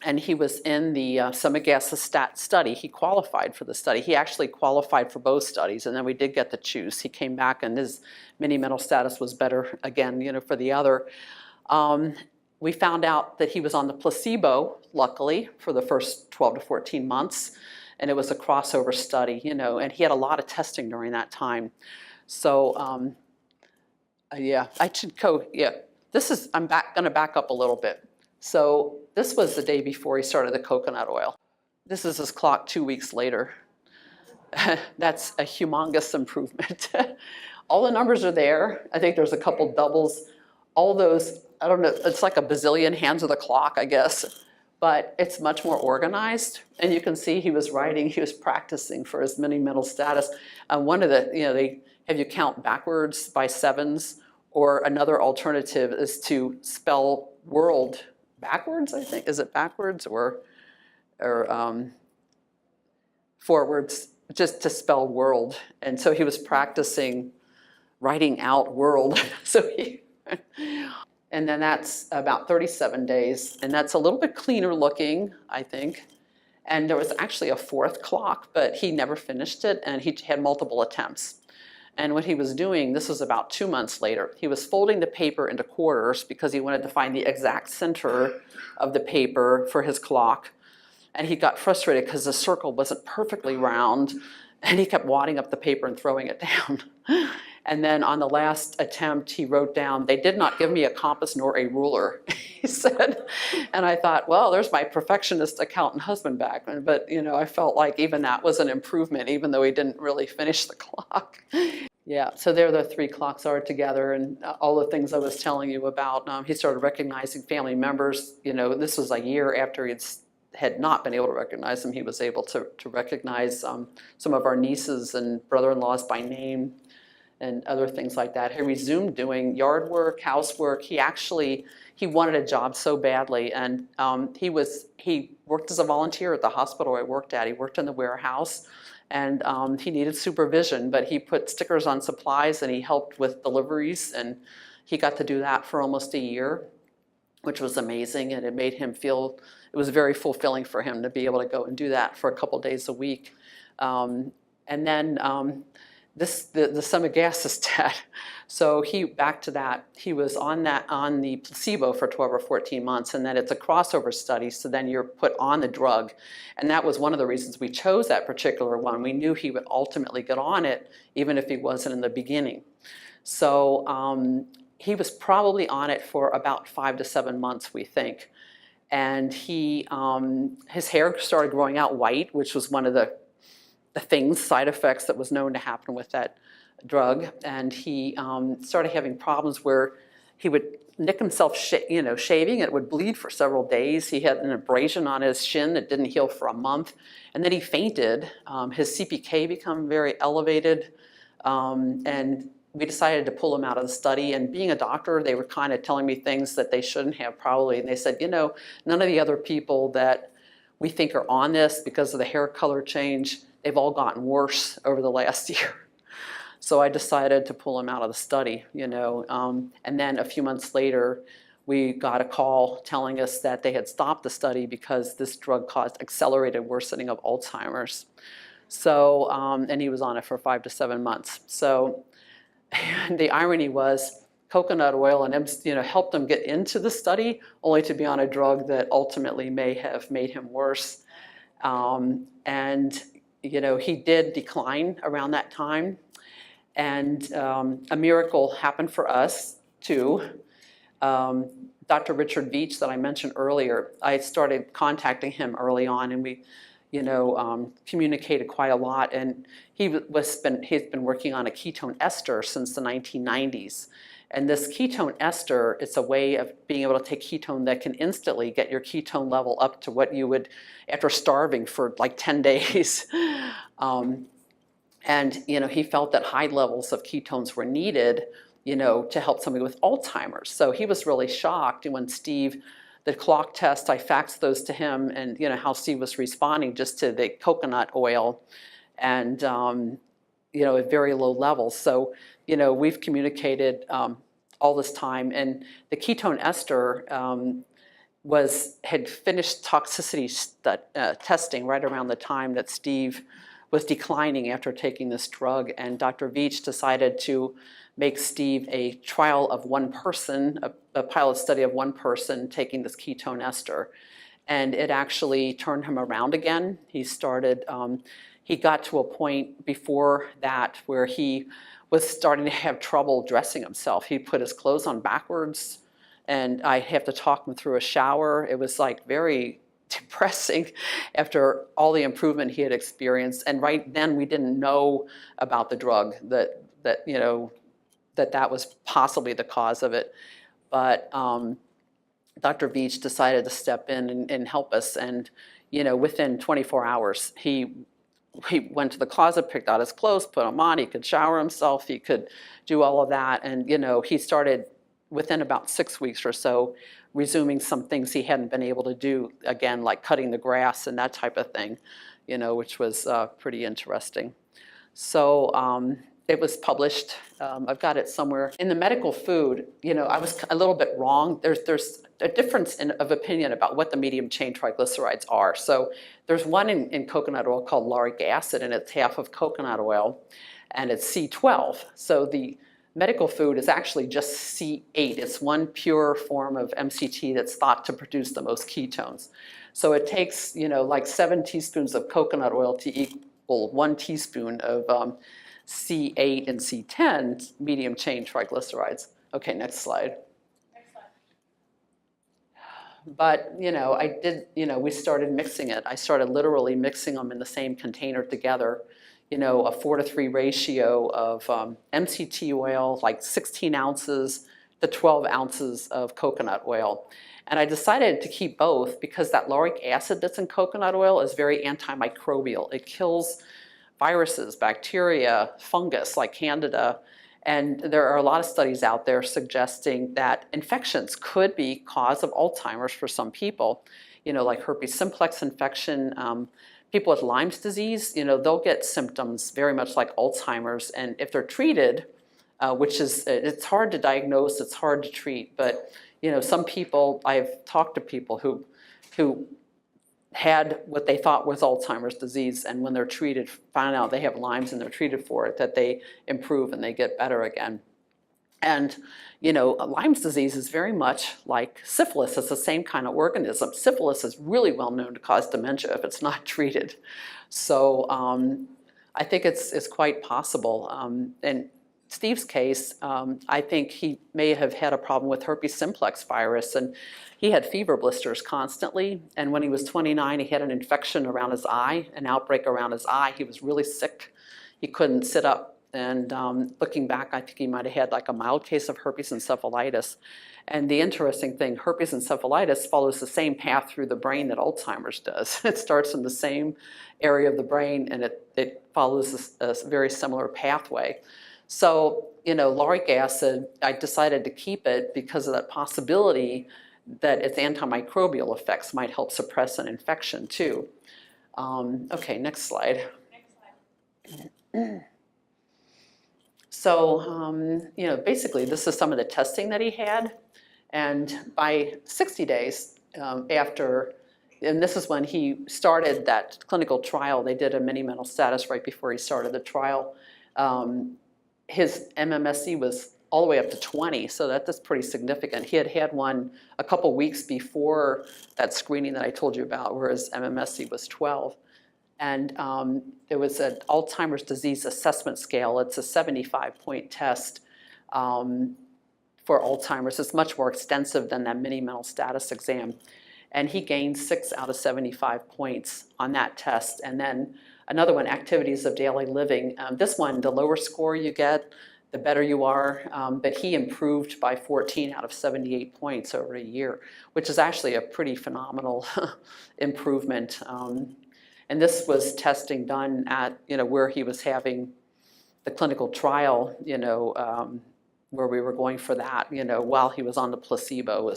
And he was in the semaglutide study. He qualified for the study. He actually qualified for both studies, and then we did get to choose. He came back, and his mini-mental status was better again, you know, for the other. We found out that he was on the placebo, luckily, for the first 12 to 14 months, and it was a crossover study, you know, and he had a lot of testing during that time. So, yeah, I should go, yeah. I'm going to back up a little bit. So this was the day before he started the coconut oil. This is his clock 2 weeks later. That's a humongous improvement. All the numbers are there. I think there's a couple doubles. All those, I don't know, it's like a bazillion hands of the clock, I guess. But it's much more organized. And you can see he was writing, he was practicing for his mini-mental status. One of the, you know, they have you count backwards by sevens, or another alternative is to spell world backwards, I think. Is it backwards or forwards, just to spell world? And so he was practicing writing out world. And then that's about 37 days. And that's a little bit cleaner looking, I think. And there was actually a fourth clock, but he never finished it, and he had multiple attempts. And what he was doing, this was about 2 months later, he was folding the paper into quarters because he wanted to find the exact center of the paper for his clock. And he got frustrated because the circle wasn't perfectly round, and he kept wadding up the paper and throwing it down. And then on the last attempt, he wrote down, "They did not give me a compass nor a ruler," he said. And I thought, well, there's my perfectionist accountant husband back. But, you know, I felt like even that was an improvement, even though he didn't really finish the clock. Yeah, so there the three clocks are together, and all the things I was telling you about. He started recognizing family members. You know, this was a year after he had not been able to recognize them. He was able to recognize some of our nieces and brother-in-laws by name and other things like that. He resumed doing yard work, housework. He wanted a job so badly, and he worked as a volunteer at the hospital I worked at. He worked in the warehouse. And he needed supervision, but he put stickers on supplies and he helped with deliveries, and he got to do that for almost a year, which was amazing, and it made him feel, it was very fulfilling for him to be able to go and do that for a couple days a week. And then the semaglutide, so back to that, he was on the placebo for 12 or 14 months, and then it's a crossover study, so then you're put on the drug. And that was one of the reasons we chose that particular one. We knew he would ultimately get on it, even if he wasn't in the beginning. So he was probably on it for about 5 to 7 months, we think. And his hair started growing out white, which was one of the side effects that was known to happen with that drug. And he started having problems where he would nick himself shaving. It would bleed for several days. He had an abrasion on his shin that didn't heal for a month. And then he fainted. His CPK became very elevated. And we decided to pull him out of the study. And being a doctor, they were kind of telling me things that they shouldn't have probably. And they said, you know, none of the other people that we think are on this because of the hair color change, they've all gotten worse over the last year. So I decided to pull him out of the study, you know. And then a few months later, we got a call telling us that they had stopped the study because this drug caused accelerated worsening of Alzheimer's. So, and he was on it for 5 to 7 months. So the irony was coconut oil and helped him get into the study, only to be on a drug that ultimately may have made him worse. And you know, he did decline around that time. And a miracle happened for us too. Dr. Richard Beech that I mentioned earlier, I started contacting him early on, and we, communicated quite a lot. And he's been working on a ketone ester since the 1990s. And this ketone ester, it's a way of being able to take ketone that can instantly get your ketone level up to what you would after starving for like 10 days. And he felt that high levels of ketones were needed, to help somebody with Alzheimer's. So he was really shocked. And when Steve, the clock test, I faxed those to him, and how Steve was responding just to the coconut oil, and at very low levels. So we've communicated all this time, and the ketone ester had finished toxicity testing right around the time that Steve was declining after taking this drug, and Dr. Veatch decided to make Steve a trial of one person, a pilot study of one person taking this ketone ester. And it actually turned him around again. He got to a point before that where he was starting to have trouble dressing himself. He put his clothes on backwards, and I have to talk him through a shower. It was like very depressing after all the improvement he had experienced. And right then we didn't know about the drug, that was possibly the cause of it. But Dr. Beech decided to step in and help us. And within 24 hours, he went to the closet, picked out his clothes, put them on. He could shower himself. He could do all of that. And he started within about 6 weeks or so resuming some things he hadn't been able to do again, like cutting the grass and that type of thing, which was pretty interesting. So it was published. I've got it somewhere. In the medical food, I was a little bit wrong. There's a difference of opinion about what the medium chain triglycerides are. So there's one in coconut oil called lauric acid, and it's half of coconut oil, and it's C12. So the medical food is actually just C8. It's one pure form of MCT that's thought to produce the most ketones. So it takes, like 7 teaspoons of coconut oil to equal 1 teaspoon of C8 and C10 medium chain triglycerides. Okay, next slide. But, I did, we started mixing it. I started literally mixing them in the same container together, a 4-to-3 ratio of MCT oil, like 16 ounces to 12 ounces of coconut oil. And I decided to keep both because that lauric acid that's in coconut oil is very antimicrobial. It kills viruses, bacteria, fungus like Candida. And there are a lot of studies out there suggesting that infections could be cause of Alzheimer's for some people, like herpes simplex infection. People with Lyme's disease, they'll get symptoms very much like Alzheimer's. And if they're treated, it's hard to diagnose, it's hard to treat. But, some people, I've talked to people who had what they thought was Alzheimer's disease, and when they're treated, found out they have Lyme's and they're treated for it, that they improve and they get better again. And, Lyme's disease is very much like syphilis. It's the same kind of organism. Syphilis is really well known to cause dementia if it's not treated. So I think it's quite possible. In Steve's case, I think he may have had a problem with herpes simplex virus, and he had fever blisters constantly. And when he was 29, he had an infection around his eye, an outbreak around his eye. He was really sick. He couldn't sit up. And looking back, I think he might have had like a mild case of herpes encephalitis. And the interesting thing, herpes encephalitis follows the same path through the brain that Alzheimer's does. It starts in the same area of the brain, and it follows a very similar pathway. So, lauric acid, I decided to keep it because of that possibility that its antimicrobial effects might help suppress an infection too. Okay, next slide. So, basically this is some of the testing that he had. And by 60 days after, and this is when he started that clinical trial, they did a mini mental status right before he started the trial. His MMSE was all the way up to 20, so that's pretty significant. He had one a couple weeks before that screening that I told you about, where his MMSE was 12. And it was an Alzheimer's disease assessment scale. It's a 75-point test for for Alzheimer's. It's much more extensive than that mini mental status exam. And he gained 6 out of 75 points on that test. And then another one, activities of daily living. This one, the lower score you get, the better you are. But he improved by 14 out of 78 points over a year, which is actually a pretty phenomenal improvement. And this was testing done at, where he was having the clinical trial, where we were going for that, while he was on the placebo.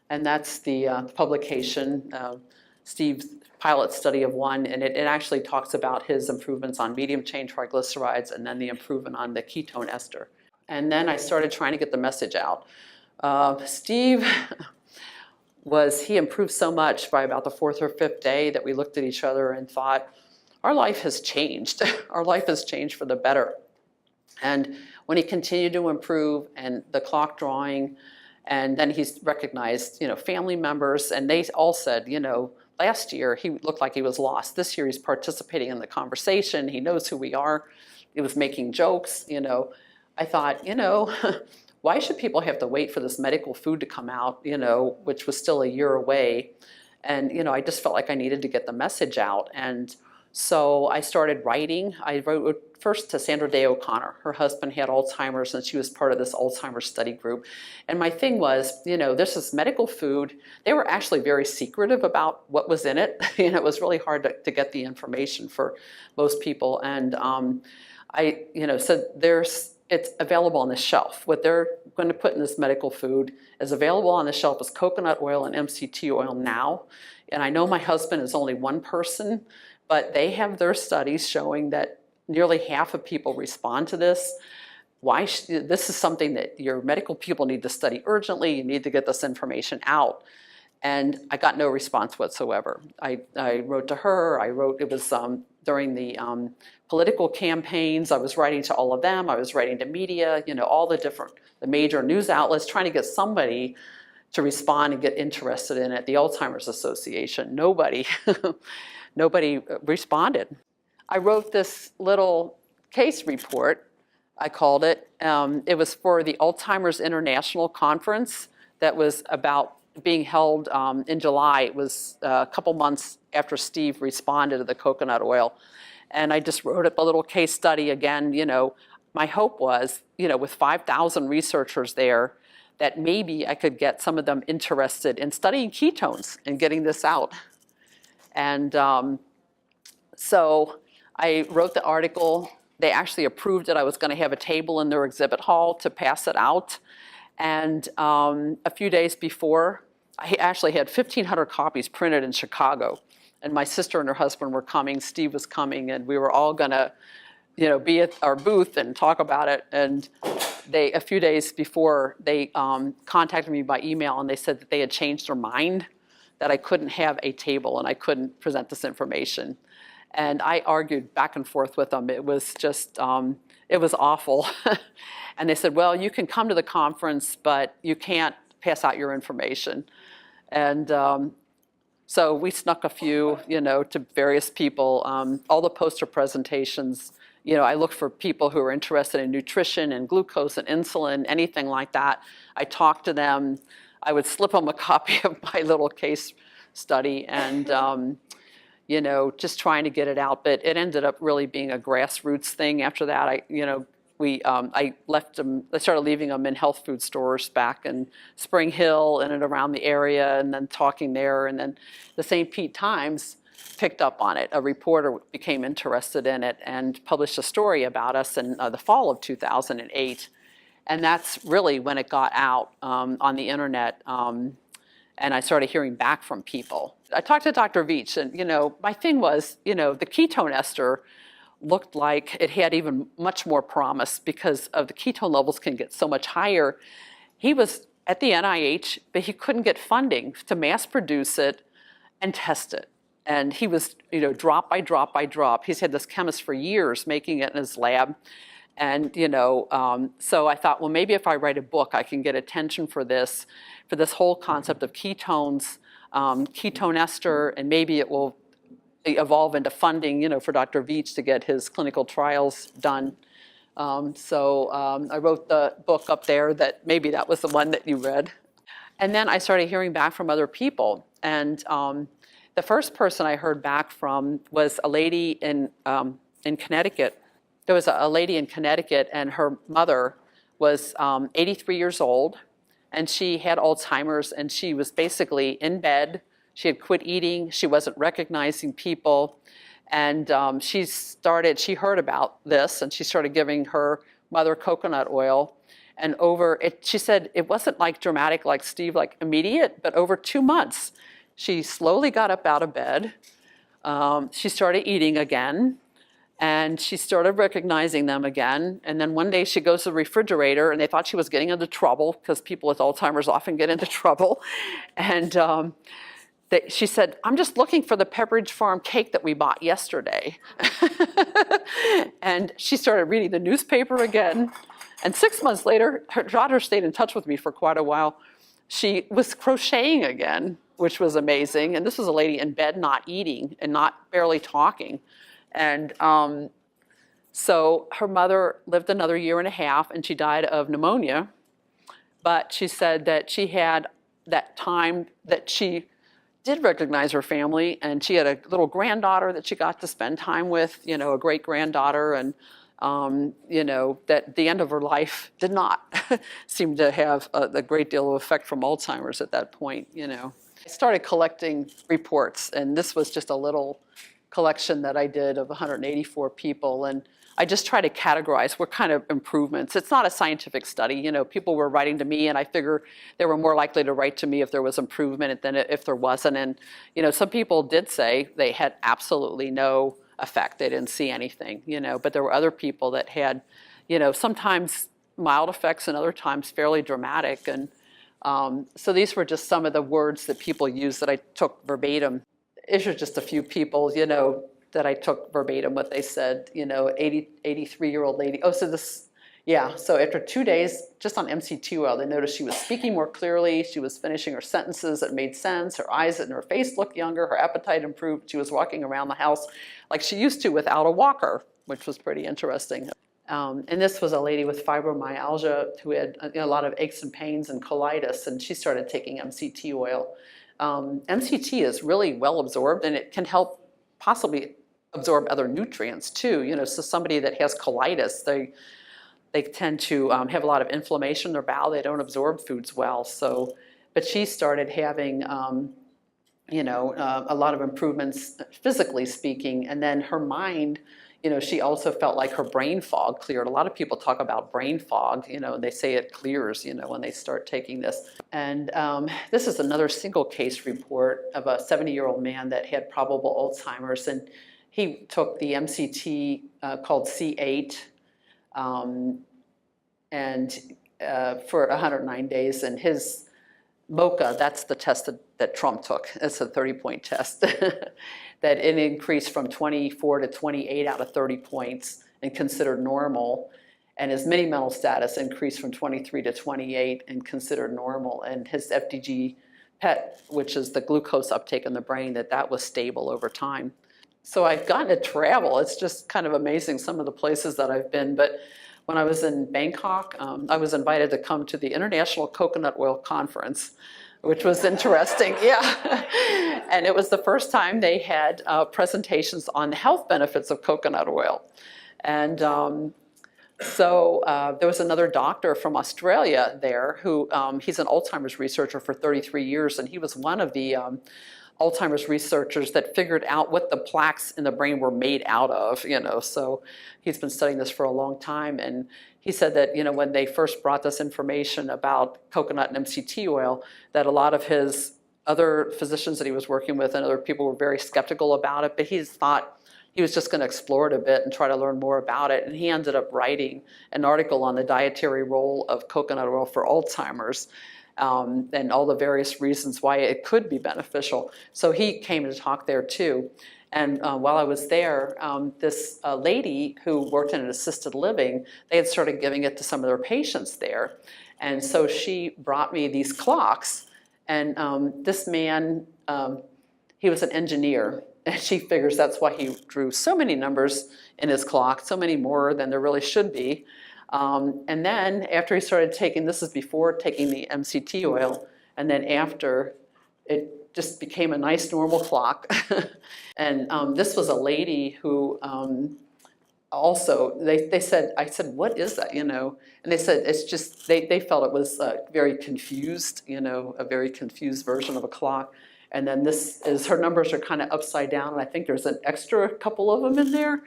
And that's the publication, Steve's pilot study of one, and it actually talks about his improvements on medium chain triglycerides and then the improvement on the ketone ester. And then I started trying to get the message out. Steve he improved so much by about the 4th or 5th day that we looked at each other and thought, our life has changed. Our life has changed for the better. And when he continued to improve and the clock drawing, and then he's recognized, family members, and they all said, last year he looked like he was lost. This year he's participating in the conversation. He knows who we are. He was making jokes, I thought, why should people have to wait for this medical food to come out, which was still a year away? And, I just felt like I needed to get the message out. And so I started writing. I wrote first to Sandra Day O'Connor. Her husband had Alzheimer's and she was part of this Alzheimer's study group. And my thing was, this is medical food. They were actually very secretive about what was in it. It was really hard to get the information for most people. And I said it's available on the shelf. What they're going to put in this medical food is available on the shelf as coconut oil and MCT oil now. And I know my husband is only one person, but they have their studies showing that nearly half of people respond to this. This is something that your medical people need to study urgently. You need to get this information out. And I got no response whatsoever. I wrote to her. It was during the political campaigns. I was writing to all of them. I was writing to media, all the major news outlets, trying to get somebody to respond and get interested in it. The Alzheimer's Association, nobody responded. I wrote this little case report, I called it. It was for the Alzheimer's International Conference that was about being held in July. It was a couple months after Steve responded to the coconut oil. And I just wrote up a little case study again. My hope was, with 5,000 researchers there, that maybe I could get some of them interested in studying ketones and getting this out. And so I wrote the article. They actually approved it. I was going to have a table in their exhibit hall to pass it out. And a few days before, I actually had 1,500 copies printed in Chicago. And my sister and her husband were coming. Steve was coming. And we were all going to, be at our booth and talk about it. And a few days before, they contacted me by email. And they said that they had changed their mind, that I couldn't have a table and I couldn't present this information. And I argued back and forth with them. It was just, it was awful. And they said, well, you can come to the conference, but you can't pass out your information. And so we snuck a few, to various people. All the poster presentations, I looked for people who were interested in nutrition and glucose and insulin, anything like that. I talked to them. I would slip them a copy of my little case study and, just trying to get it out. But it ended up really being a grassroots thing after that. I left them, I started leaving them in health food stores back in Spring Hill and around the area and then talking there. And then the St. Pete Times picked up on it. A reporter became interested in it and published a story about us in the fall of 2008. And that's really when it got out on the internet. And I started hearing back from people. I talked to Dr. Veatch, and my thing was, the ketone ester looked like it had even much more promise because of the ketone levels can get so much higher. He was at the NIH, but he couldn't get funding to mass produce it and test it. And he was, drop by drop by drop. He's had this chemist for years making it in his lab. And, so I thought, well, maybe if I write a book, I can get attention for this whole concept of ketones, ketone ester, and maybe it will evolve into funding, for Dr. Veatch to get his clinical trials done. I wrote the book up there that maybe that was the one that you read. And then I started hearing back from other people. And the first person I heard back from was a lady in Connecticut. There was a lady in Connecticut, and her mother was 83 years old, and she had Alzheimer's, and she was basically in bed. She had quit eating. She wasn't recognizing people. And she heard about this, and she started giving her mother coconut oil. And she said it wasn't like dramatic like Steve, like immediate, but over 2 months, she slowly got up out of bed. She started eating again, and she started recognizing them again. And then one day she goes to the refrigerator, and they thought she was getting into trouble because people with Alzheimer's often get into trouble. And she said, "I'm just looking for the Pepperidge Farm cake that we bought yesterday." And she started reading the newspaper again. And 6 months later, her daughter stayed in touch with me for quite a while. She was crocheting again, which was amazing. And this was a lady in bed not eating and not barely talking. And so her mother lived another 1.5 years, and she died of pneumonia. But she said that she had that time that she did recognize her family, and she had a little granddaughter that she got to spend time with, a great granddaughter, and that the end of her life did not seem to have a great deal of effect from Alzheimer's at that point, I started collecting reports, and this was just a little collection that I did of 184 people, and I just try to categorize what kind of improvements. It's not a scientific study. People were writing to me, and I figure they were more likely to write to me if there was improvement than if there wasn't. And some people did say they had absolutely no effect. They didn't see anything. But there were other people that had, sometimes mild effects and other times fairly dramatic. And so these were just some of the words that people used that I took verbatim. These are just a few people, that I took verbatim what they said, 83-year-old lady. So after 2 days, just on MCT oil, they noticed she was speaking more clearly, she was finishing her sentences that made sense, her eyes and her face looked younger, her appetite improved, she was walking around the house like she used to without a walker, which was pretty interesting. And this was a lady with fibromyalgia who had a lot of aches and pains and colitis, and she started taking MCT oil. MCT is really well absorbed, and it can help possibly absorb other nutrients too. So somebody that has colitis, they tend to have a lot of inflammation in their bowel. They don't absorb foods well. But she started having, a lot of improvements physically speaking, and then her mind. She also felt like her brain fog cleared. A lot of people talk about brain fog, they say it clears, when they start taking this. And this is another single case report of a 70-year-old man that had probable Alzheimer's, and he took the MCT called C8 for 109 days, and his MOCA, that's the test that Trump took. It's a 30-point test. That it increased from 24 to 28 out of 30 points and considered normal. And his mini-mental status increased from 23 to 28 and considered normal. And his FDG PET, which is the glucose uptake in the brain, that was stable over time. So I've gotten to travel. It's just kind of amazing some of the places that I've been. But when I was in Bangkok, I was invited to come to the International Coconut Oil Conference, which was interesting, yeah. And it was the first time they had presentations on the health benefits of coconut oil. And so there was another doctor from Australia there who, he's an Alzheimer's researcher for 33 years, and he was one of the Alzheimer's researchers that figured out what the plaques in the brain were made out of, so he's been studying this for a long time. And he said that, when they first brought this information about coconut and MCT oil, that a lot of his other physicians that he was working with and other people were very skeptical about it, but he thought he was just going to explore it a bit and try to learn more about it. And he ended up writing an article on the dietary role of coconut oil for Alzheimer's. And all the various reasons why it could be beneficial. So he came to talk there too. And while I was there, this lady who worked in an assisted living, they had started giving it to some of their patients there. And so she brought me these clocks. And this man, he was an engineer. And she figures that's why he drew so many numbers in his clock, so many more than there really should be. And then after he started taking, this is before taking the MCT oil, and then after, it just became a nice normal clock. And this was a lady who also, they said, I said, what is that, And they said, it's just, they felt it was very confused, a very confused version of a clock. And then this is, her numbers are kind of upside down, and I think there's an extra couple of them in there,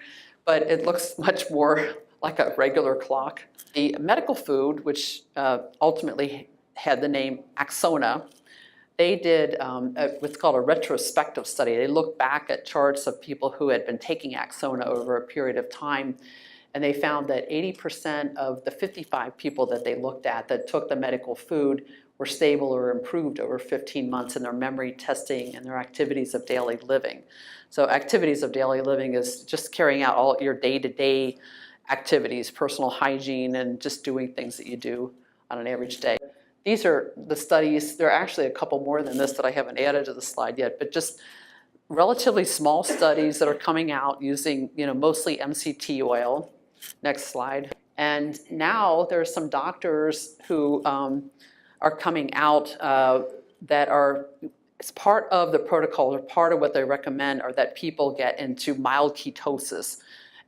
but it looks much more like a regular clock. The medical food, which ultimately had the name Axona, they did what's called a retrospective study. They looked back at charts of people who had been taking Axona over a period of time, and they found that 80% of the 55 people that they looked at that took the medical food were stable or improved over 15 months in their memory, testing, and their activities of daily living. So activities of daily living is just carrying out all your day-to-day activities, personal hygiene, and just doing things that you do on an average day. These are the studies. There are actually a couple more than this that I haven't added to the slide yet, but just relatively small studies that are coming out using, mostly MCT oil. Next slide. And now there are some doctors who are coming out that are, it's part of the protocol, or part of what they recommend, are that people get into mild ketosis.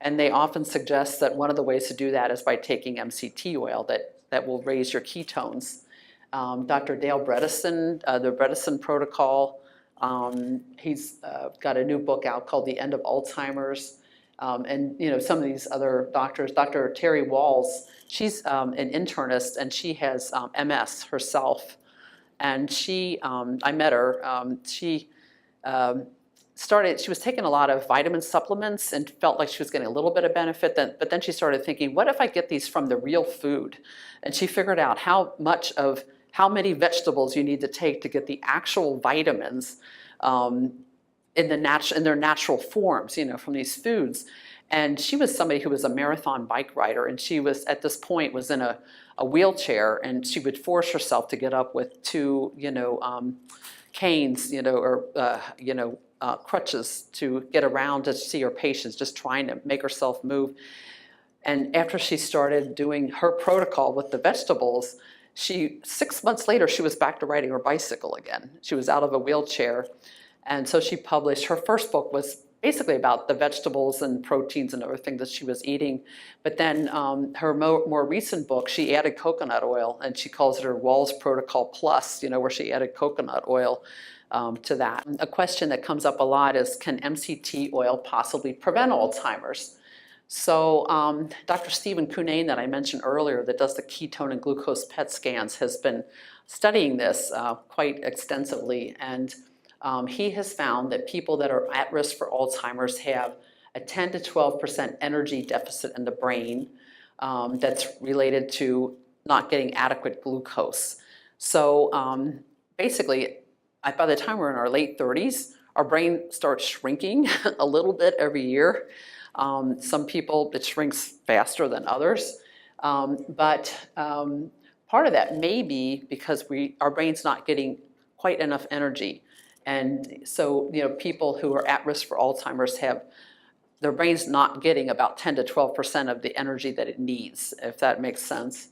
And they often suggest that one of the ways to do that is by taking MCT oil that will raise your ketones. Dr. Dale Bredesen, the Bredesen protocol, he's got a new book out called The End of Alzheimer's. And some of these other doctors, Dr. Terry Walls, she's an internist, and she has MS herself. And she, I met her, she was taking a lot of vitamin supplements and felt like she was getting a little bit of benefit, but then she started thinking, what if I get these from the real food? And she figured out how many vegetables you need to take to get the actual vitamins in their natural forms, from these foods. And she was somebody who was a marathon bike rider, and she was, at this point, was in a wheelchair, and she would force herself to get up with two, canes, or crutches to get around to see her patients, just trying to make herself move. And after she started doing her protocol with the vegetables, 6 months later, she was back to riding her bicycle again. She was out of a wheelchair. And so she published, her first book was basically about the vegetables and proteins and everything that she was eating. But then her more recent book, she added coconut oil, and she calls it her Walls Protocol Plus, where she added coconut oil to that. A question that comes up a lot is, can MCT oil possibly prevent Alzheimer's? So Dr. Stephen Cunnane, that I mentioned earlier, that does the ketone and glucose PET scans, has been studying this quite extensively, and he has found that people that are at risk for Alzheimer's have a 10 to 12% energy deficit in the brain that's related to not getting adequate glucose. So basically, by the time we're in our late 30s, our brain starts shrinking a little bit every year. Some people, it shrinks faster than others, but part of that may be because our brain's not getting quite enough energy. And so, people who are at risk for Alzheimer's have their brain's not getting about 10 to 12% of the energy that it needs, if that makes sense.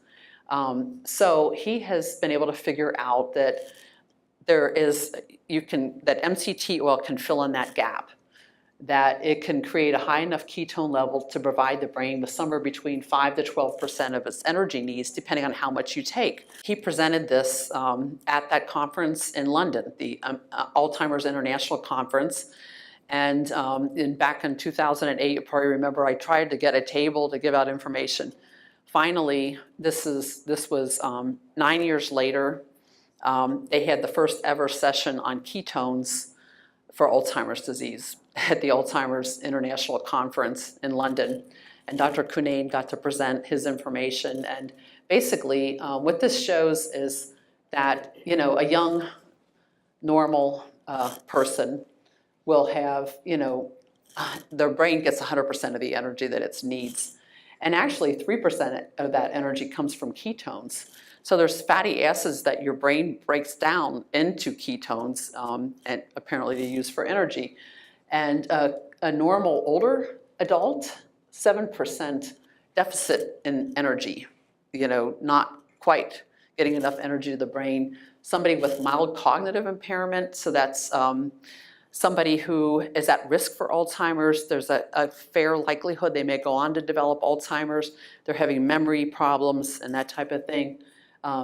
So he has been able to figure out that that MCT oil can fill in that gap, that it can create a high enough ketone level to provide the brain with somewhere between 5 to 12% of its energy needs, depending on how much you take. He presented this at that conference in London, the Alzheimer's International Conference. And back in 2008, you probably remember, I tried to get a table to give out information. Finally, this was 9 years later. They had the first ever session on ketones for Alzheimer's disease at the Alzheimer's International Conference in London. And Dr. Cunnane got to present his information. And basically, what this shows is that, a young, normal person will have, their brain gets 100% of the energy that it needs. And actually, 3% of that energy comes from ketones. So there's fatty acids that your brain breaks down into ketones, and apparently to use for energy. And a normal older adult, 7% deficit in energy, not quite getting enough energy to the brain. Somebody with mild cognitive impairment, so that's somebody who is at risk for Alzheimer's. There's a fair likelihood they may go on to develop Alzheimer's. They're having memory problems and that type of thing.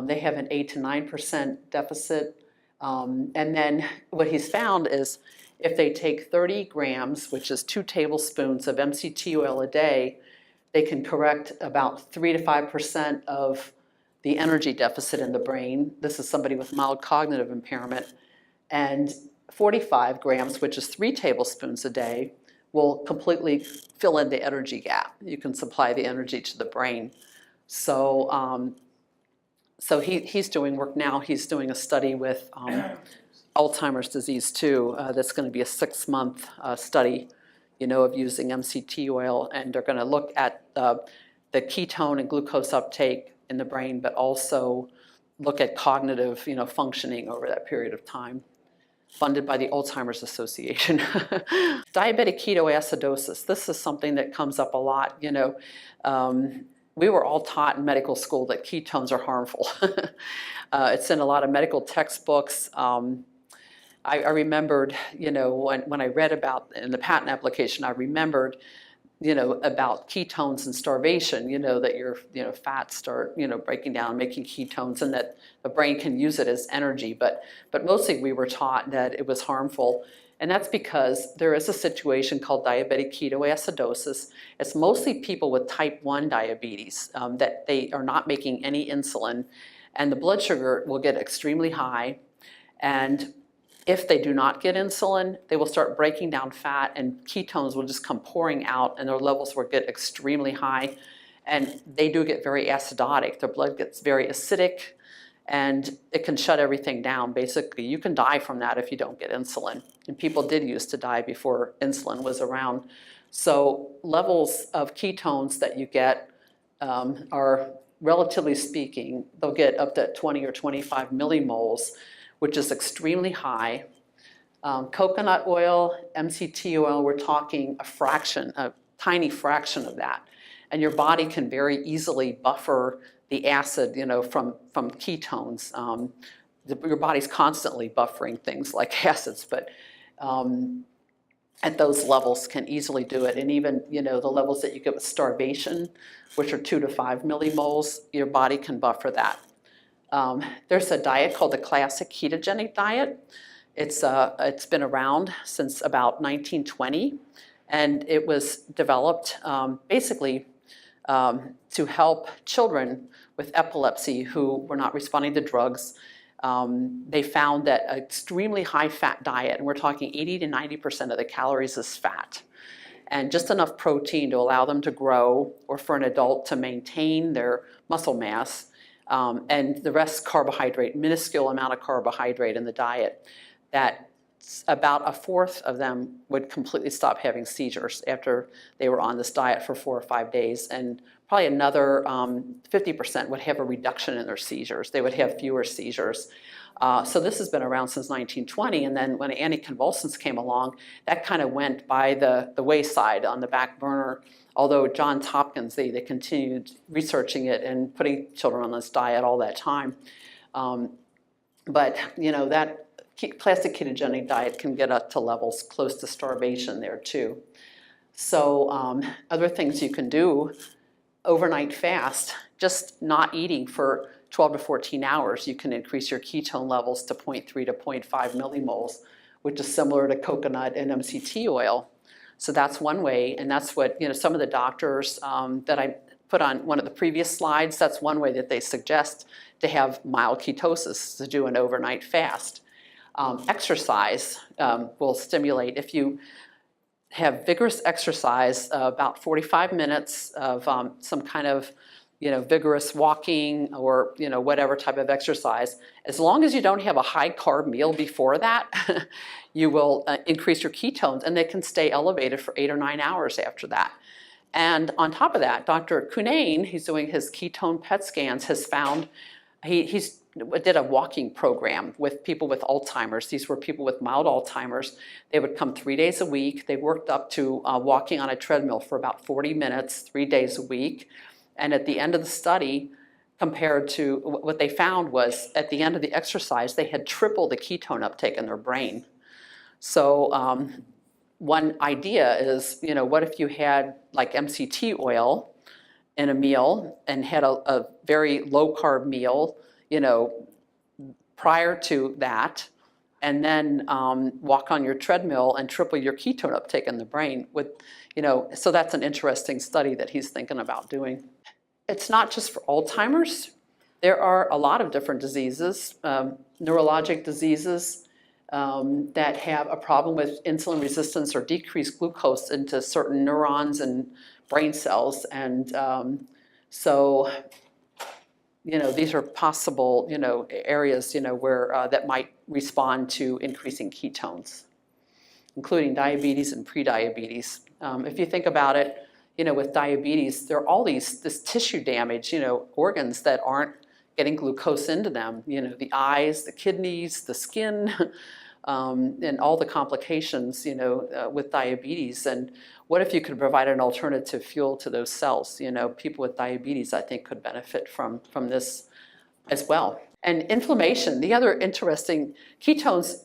They have an 8 to 9% deficit. And then what he's found is if they take 30 grams, which is 2 tablespoons of MCT oil a day, they can correct about 3 to 5% of the energy deficit in the brain. This is somebody with mild cognitive impairment. And 45 grams, which is 3 tablespoons a day, will completely fill in the energy gap. You can supply the energy to the brain. So, he's doing work now. He's doing a study with Alzheimer's disease too. That's going to be a 6-month study, of using MCT oil, and they're going to look at the ketone and glucose uptake in the brain, but also look at cognitive, functioning over that period of time. Funded by the Alzheimer's Association. Diabetic ketoacidosis. This is something that comes up a lot. We were all taught in medical school that ketones are harmful. It's in a lot of medical textbooks. I remembered, when I read about in the patent application, I remembered, about ketones and starvation, that your, fats start, breaking down, making ketones, and that the brain can use it as energy. But mostly we were taught that it was harmful. And that's because there is a situation called diabetic ketoacidosis. It's mostly people with type 1 diabetes, that they are not making any insulin, and the blood sugar will get extremely high. And if they do not get insulin, they will start breaking down fat, and ketones will just come pouring out, and their levels will get extremely high. And they do get very acidotic. Their blood gets very acidic, and it can shut everything down. Basically, you can die from that if you don't get insulin. And people did used to die before insulin was around. So levels of ketones that you get are, relatively speaking, they'll get up to 20 or 25 millimoles, which is extremely high. Coconut oil, MCT oil, we're talking a tiny fraction of that. And your body can very easily buffer the acid, from ketones. Your body's constantly buffering things like acids, but at those levels can easily do it. And even, the levels that you get with starvation, which are 2 to 5 millimoles, your body can buffer that. There's a diet called the classic ketogenic diet. It's been around since about 1920, and it was developed basically to help children with epilepsy who were not responding to drugs. They found that an extremely high fat diet, and we're talking 80 to 90% of the calories is fat, and just enough protein to allow them to grow, or for an adult to maintain their muscle mass, and the rest carbohydrate, minuscule amount of carbohydrate in the diet, that about a fourth of them would completely stop having seizures after they were on this diet for 4 or 5 days, and probably another 50% would have a reduction in their seizures. They would have fewer seizures. So this has been around since 1920, and then when anticonvulsants came along, that kind of went by the wayside, on the back burner. Although Johns Hopkins, they continued researching it and putting children on this diet all that time. But that classic ketogenic diet can get up to levels close to starvation there too. So other things you can do: overnight fast, just not eating for 12 to 14 hours. You can increase your ketone levels to 0.3 to 0.5 millimoles, which is similar to coconut and MCT oil. So that's one way, and that's what some of the doctors that I put on one of the previous slides, that's one way that they suggest to have mild ketosis, to do an overnight fast. Exercise will stimulate. If you have vigorous exercise, about 45 minutes of some kind of vigorous walking, or whatever type of exercise, as long as you don't have a high carb meal before that, you will increase your ketones, and they can stay elevated for 8 or 9 hours after that. And on top of that, Dr. Cunnane, he's doing his ketone PET scans, has found he did a walking program with people with Alzheimer's. These were people with mild Alzheimer's. They would come 3 days a week. They worked up to walking on a treadmill for about 40 minutes, 3 days a week. And at the end of the study, compared to what they found was at the end of the exercise, they had triple the ketone uptake in their brain. So one idea is, what if you had like MCT oil in a meal and had a very low carb meal, prior to that, and then walk on your treadmill and triple your ketone uptake in the brain with, so that's an interesting study that he's thinking about doing. It's not just for Alzheimer's. There are a lot of different diseases, neurologic diseases that have a problem with insulin resistance or decreased glucose into certain neurons and brain cells. And so, these are possible, areas, where that might respond to increasing ketones, including diabetes and prediabetes. If you think about it, with diabetes, there are all this tissue damage, organs that aren't getting glucose into them, the eyes, the kidneys, the skin, and all the complications, with diabetes. And what if you could provide an alternative fuel to those cells? People with diabetes, I think, could benefit from this as well. And inflammation, the other interesting, ketones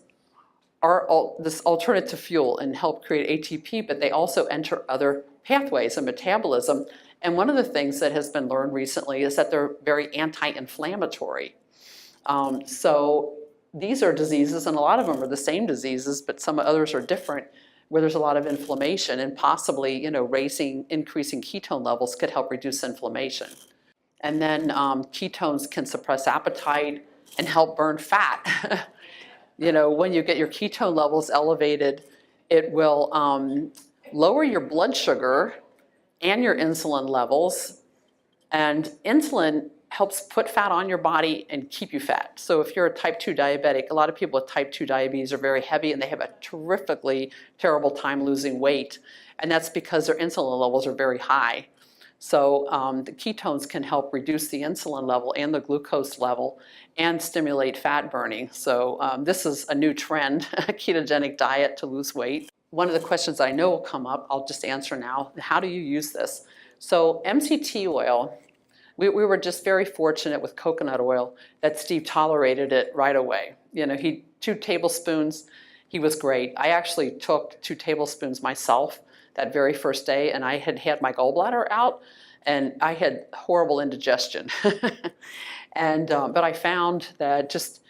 are this alternative fuel and help create ATP, but they also enter other pathways of metabolism. And one of the things that has been learned recently is that they're very anti-inflammatory. So these are diseases, and a lot of them are the same diseases, but some others are different, where there's a lot of inflammation, and possibly, increasing ketone levels could help reduce inflammation. And then ketones can suppress appetite and help burn fat. When you get your ketone levels elevated, it will lower your blood sugar and your insulin levels, and insulin helps put fat on your body and keep you fat. So if you're a type 2 diabetic, a lot of people with type 2 diabetes are very heavy and they have a terrifically terrible time losing weight, and that's because their insulin levels are very high. So the ketones can help reduce the insulin level and the glucose level and stimulate fat burning. So this is a new trend, a ketogenic diet to lose weight. One of the questions I know will come up, I'll just answer now. How do you use this? So MCT oil, we were just very fortunate with coconut oil that Steve tolerated it right away. 2 tablespoons, he was great. I actually took 2 tablespoons myself that very first day, and I had my gallbladder out, and I had horrible indigestion. But I found that just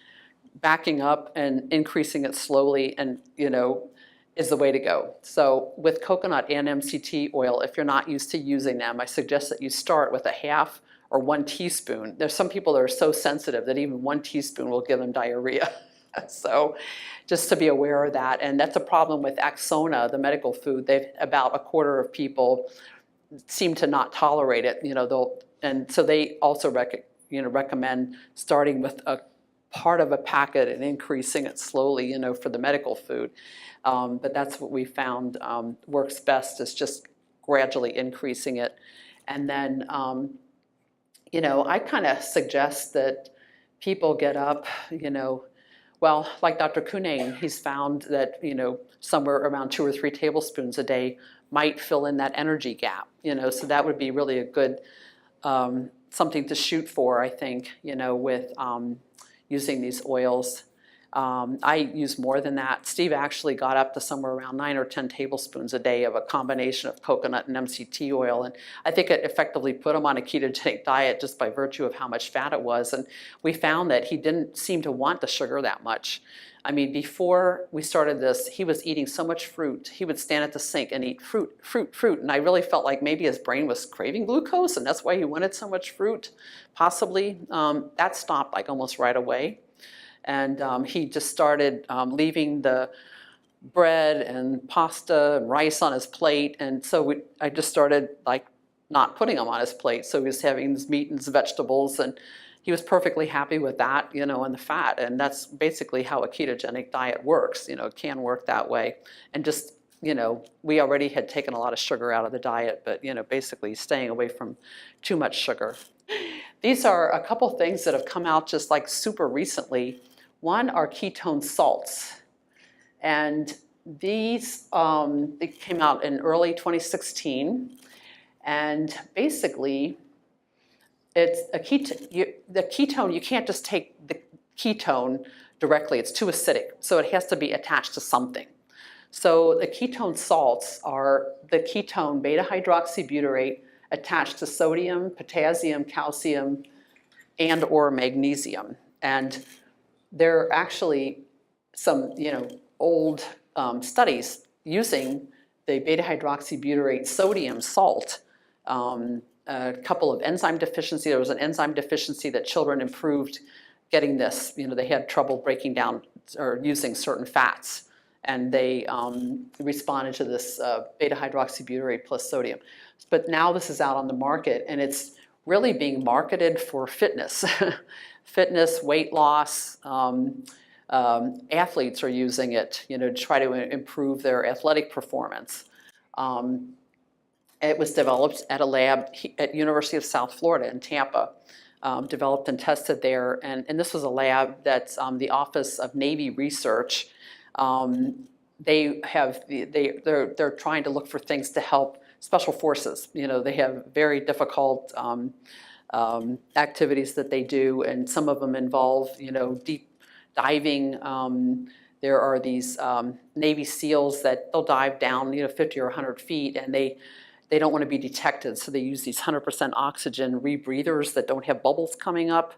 backing up and increasing it slowly and, is the way to go. So with coconut and MCT oil, if you're not used to using them, I suggest that you start with a half or 1 teaspoon. There's some people that are so sensitive that even 1 teaspoon will give them diarrhea. So just to be aware of that. And that's a problem with Axona, the medical food. About a quarter of people seem to not tolerate it. And so they also recommend starting with a part of a packet and increasing it slowly, for the medical food. But that's what we found works best, is just gradually increasing it. And then, I kind of suggest that people get up, well, like Dr. Cunnane, he's found that, somewhere around 2 or 3 tablespoons a day might fill in that energy gap, so that would be really a good, something to shoot for, I think, with using these oils. I use more than that. Steve actually got up to somewhere around 9 or 10 tablespoons a day of a combination of coconut and MCT oil, and I think it effectively put him on a ketogenic diet just by virtue of how much fat it was. And we found that he didn't seem to want the sugar that much. I mean, before we started this, he was eating so much fruit. He would stand at the sink and eat fruit, and I really felt like maybe his brain was craving glucose, and that's why he wanted so much fruit, possibly. That stopped like almost right away. And he just started leaving the bread and pasta and rice on his plate. And so I just started like not putting them on his plate. So he was having his meat and his vegetables, and he was perfectly happy with that, and the fat. And that's basically how a ketogenic diet works. It can work that way. And just, we already had taken a lot of sugar out of the diet, but, basically staying away from too much sugar. these are a couple things that have come out just like super recently. One are ketone salts. And these they came out in early 2016. And basically, it's a the ketone, you can't just take the ketone directly. It's too acidic. So it has to be attached to something. So the ketone salts are the ketone beta-hydroxybutyrate attached to sodium, potassium, calcium, and or magnesium. And there are actually some, old studies using the beta-hydroxybutyrate sodium salt. A couple of enzyme deficiency. There was an enzyme deficiency that children improved getting this. They had trouble breaking down or using certain fats. And they responded to this beta-hydroxybutyrate plus sodium. But now this is out on the market, and it's really being marketed for fitness. Fitness, weight loss. Athletes are using it, to try to improve their athletic performance. It was developed at a lab at University of South Florida in Tampa. Developed and tested there, and this was a lab that's the Office of Navy Research. They're trying to look for things to help special forces. They have very difficult activities that they do, and some of them involve deep diving. There are these Navy SEALs that they'll dive down 50 or 100 feet, and they don't want to be detected, so they use these 100% oxygen rebreathers that don't have bubbles coming up.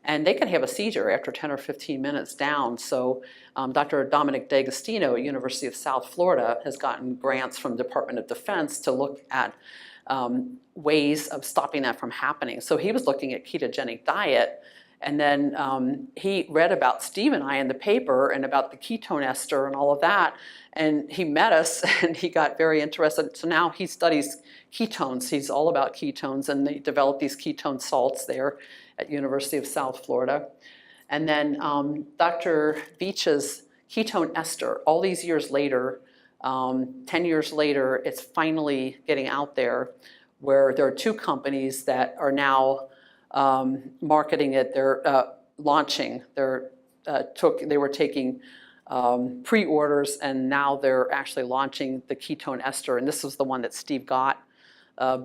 And they can have a seizure after 10 or 15 minutes down. So Dr. Dominic D'Agostino at University of South Florida has gotten grants from the Department of Defense to look at ways of stopping that from happening. So he was looking at ketogenic diet, and then he read about Steve and I in the paper and about the ketone ester and all of that. And he met us and he got very interested. So now he studies ketones. He's all about ketones, and they developed these ketone salts there at University of South Florida. And then Dr. Beech's ketone ester, all these years later, 10 years later, it's finally getting out there, where there are two companies that are now marketing it. They're launching. They were taking pre-orders, and now they're actually launching the ketone ester. And this was the one that Steve got.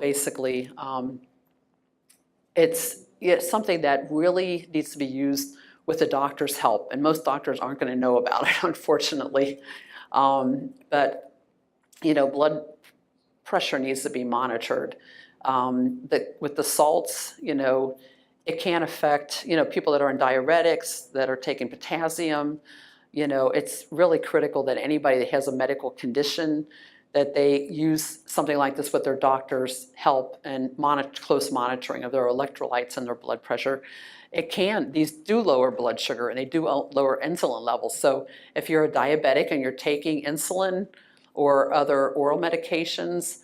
Basically, it's something that really needs to be used with the doctor's help, and most doctors aren't going to know about it, unfortunately. But blood pressure needs to be monitored. With the salts, it can affect people that are on diuretics, that are taking potassium. It's really critical that anybody that has a medical condition, that they use something like this with their doctor's help and close monitoring of their electrolytes and their blood pressure. These do lower blood sugar, and they do lower insulin levels. So if you're a diabetic and you're taking insulin or other oral medications,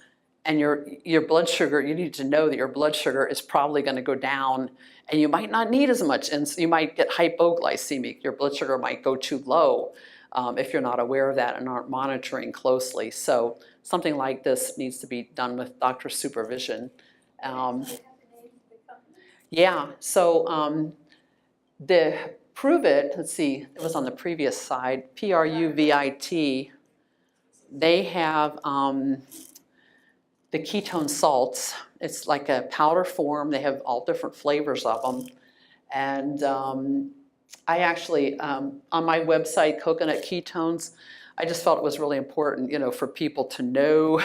and your blood sugar, you need to know that your blood sugar is probably going to go down, and you might not need as much insulin. You might get hypoglycemic. Your blood sugar might go too low if you're not aware of that and aren't monitoring closely. So something like this needs to be done with doctor supervision. Yeah, so the Prove It, let's see, it was on the previous slide, PRUVIT, they have the ketone salts. It's like a powder form. They have all different flavors of them. And I actually, on my website, Coconut Ketones, I just felt it was really important, for people to know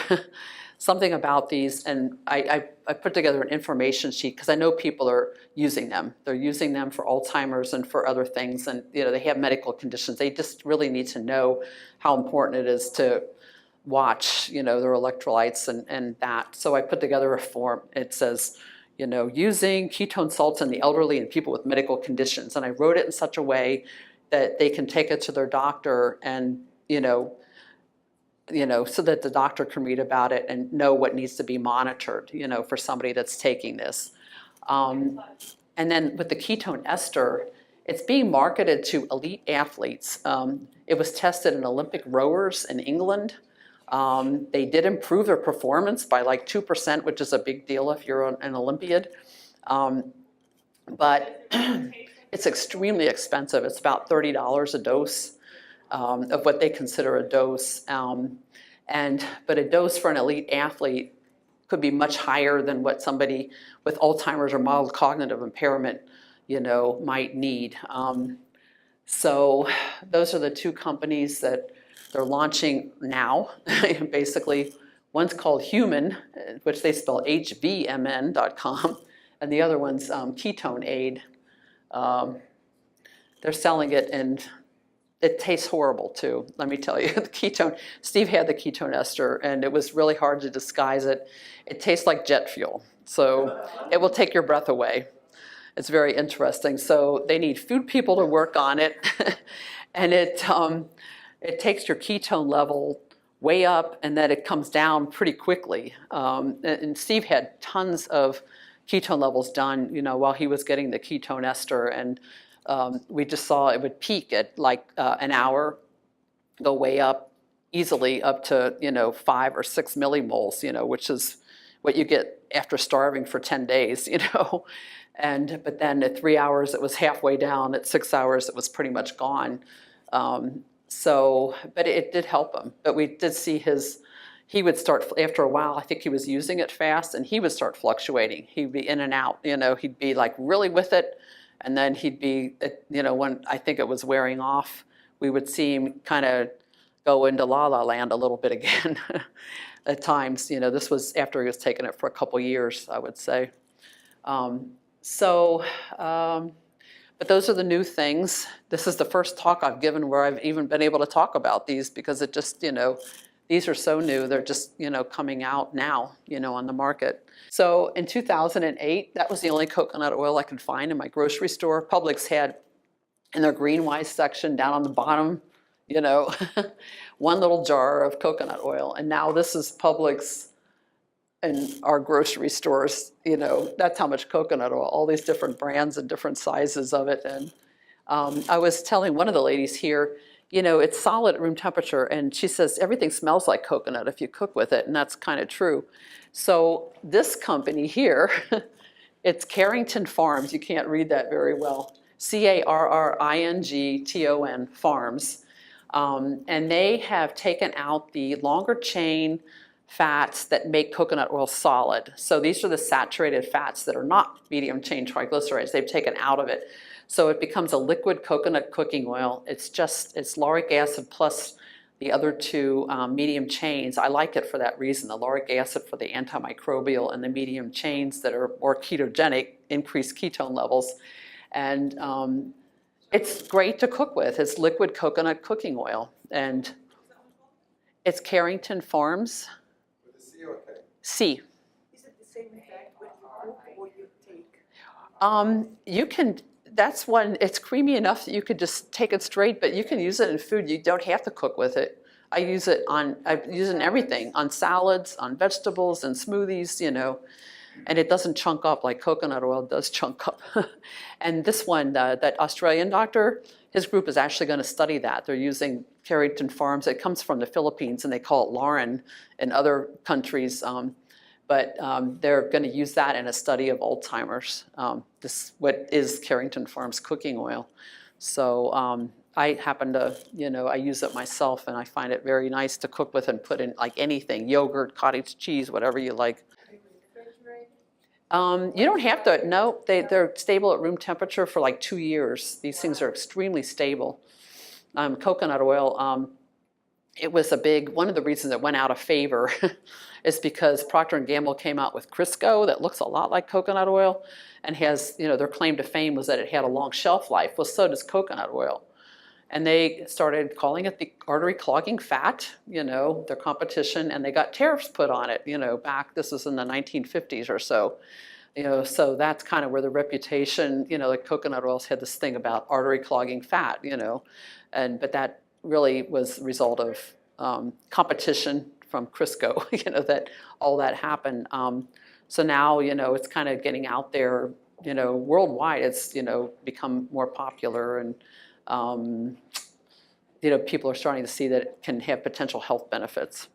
something about these. And I put together an information sheet because I know people are using them. They're using them for Alzheimer's and for other things. And, they have medical conditions. They just really need to know how important it is to watch, their electrolytes and that. So I put together a form. It says, using ketone salts in the elderly and people with medical conditions. And I wrote it in such a way that they can take it to their doctor and, so that the doctor can read about it and know what needs to be monitored, for somebody that's taking this. And then with the ketone ester, it's being marketed to elite athletes. It was tested in Olympic rowers in England. They did improve their performance by like 2%, which is a big deal if you're an Olympiad. but it's extremely expensive. It's about $30 a dose of what they consider a dose. But a dose for an elite athlete could be much higher than what somebody with Alzheimer's or mild cognitive impairment, might need. So those are the two companies that they're launching now. Basically, one's called Human, which they spell HVMN.com, and the other one's Ketone Aid. They're selling it, and it tastes horrible too, let me tell you. The ketone, Steve had the ketone ester, and it was really hard to disguise it. It tastes like jet fuel, so it will take your breath away. It's very interesting. So they need food people to work on it, and it takes your ketone level way up, and then it comes down pretty quickly. And Steve had tons of ketone levels done, while he was getting the ketone ester, and we just saw it would peak at like an hour, go way up easily up to 5 or 6 millimoles, which is what you get after starving for 10 days, but then at 3 hours it was halfway down. At 6 hours it was pretty much gone. But it did help him. But we did see he would start, after a while, I think he was using it fast, and he would start fluctuating. He'd be in and out, he'd be like really with it, and then he'd be, when I think it was wearing off, we would see him kind of go into la-la land a little bit again at times. This was after he was taking it for a couple years, I would say. But those are the new things. This is the first talk I've given where I've even been able to talk about these, because it just, these are so new. They're just, coming out now, on the market. So in 2008, that was the only coconut oil I could find in my grocery store. Publix had in their Greenwise section down on the bottom, one little jar of coconut oil. And now this is Publix in our grocery stores. That's how much coconut oil, all these different brands and different sizes of it. And I was telling one of the ladies here, it's solid at room temperature, and she says everything smells like coconut if you cook with it, and that's kind of true. So this company here, it's Carrington Farms. You can't read that very well. Carrington Farms. And they have taken out the longer chain fats that make coconut oil solid. So these are the saturated fats that are not medium chain triglycerides. They've taken out of it. So it becomes a liquid coconut cooking oil. It's lauric acid plus the other two medium chains. I like it for that reason, the lauric acid for the antimicrobial, and the medium chains that are more ketogenic, increase ketone levels. And it's great to cook with. It's liquid coconut cooking oil. And it's Carrington Farms. With a C or K? C. Is it the same effect when you cook or you take? You can. That's one, it's creamy enough that you could just take it straight, but you can use it in food. You don't have to cook with it. I use it in everything, on salads, on vegetables, and smoothies, and it doesn't chunk up like coconut oil does chunk up. And this one, that Australian doctor, his group is actually going to study that. They're using Carrington Farms. It comes from the Philippines, and they call it lauren in other countries. But they're going to use that in a study of Alzheimer's. What is Carrington Farms cooking oil. So I happen to, I use it myself, and I find it very nice to cook with and put in like anything, yogurt, cottage cheese, whatever you like. You don't have to, no, they're stable at room temperature for like 2 years. These things are extremely stable. Coconut oil, it was one of the reasons it went out of favor is because Procter & Gamble came out with Crisco that looks a lot like coconut oil and has, their claim to fame was that it had a long shelf life. Well, so does coconut oil. And they started calling it the artery clogging fat, their competition, and they got tariffs put on it, back, this was in the 1950s or so. So that's kind of where the reputation, like coconut oils had this thing about artery clogging fat, but that really was the result of competition from Crisco, that all that happened. So now, it's kind of getting out there, worldwide. It's, become more popular, and people are starting to see that it can have potential health benefits.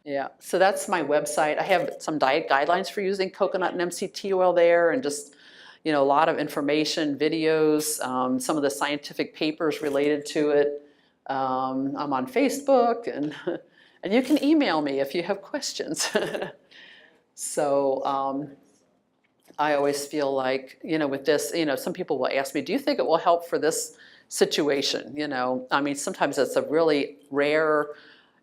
Yeah, so that's my website. I have some diet guidelines for using coconut and MCT oil there, and just, you know, a lot of information, videos, some of the scientific papers related to it. I'm on Facebook, and you can email me if you have questions. So I always feel like, you know, with this, you know, some people will ask me, do you think it will help for this situation? You know, I mean, sometimes it's a really rare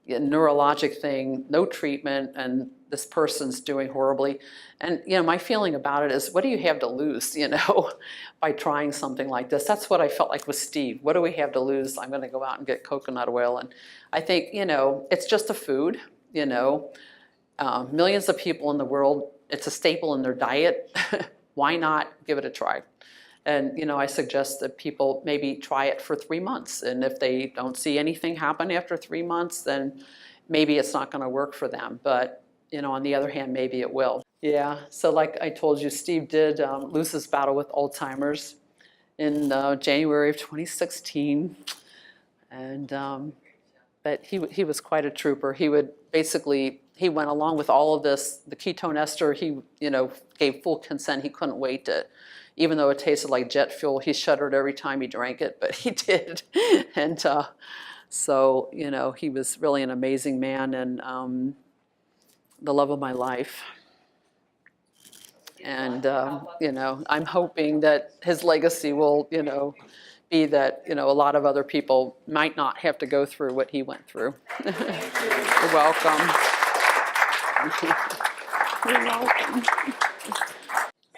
neurologic thing, no treatment, and this person's doing horribly. And, you know, my feeling about it is, what do you have to lose, you know, by trying something like this? That's what I felt like with Steve. What do we have to lose? I'm going to go out and get coconut oil. And I think, you know, it's just a food, you know. Millions of people in the world, it's a staple in their diet. Why not give it a try? And, you know, I suggest that people maybe try it for 3 months. And if they don't see anything happen after 3 months, then maybe it's not going to work for them. But, you know, on the other hand, maybe it will. Yeah, so like I told you, Steve did lose his battle with Alzheimer's in January of 2016. And, but he was quite a trooper. He would basically, he went along with all of this, the ketone ester, he, you know, gave full consent. He couldn't wait to, even though it tasted like jet fuel, he shuddered every time he drank it, but he did. And so, you know, he was really an amazing man and the love of my life. And, you know, I'm hoping that his legacy will, you know, be that, you know, a lot of other people might not have to go through what he went through. You're welcome. You're welcome.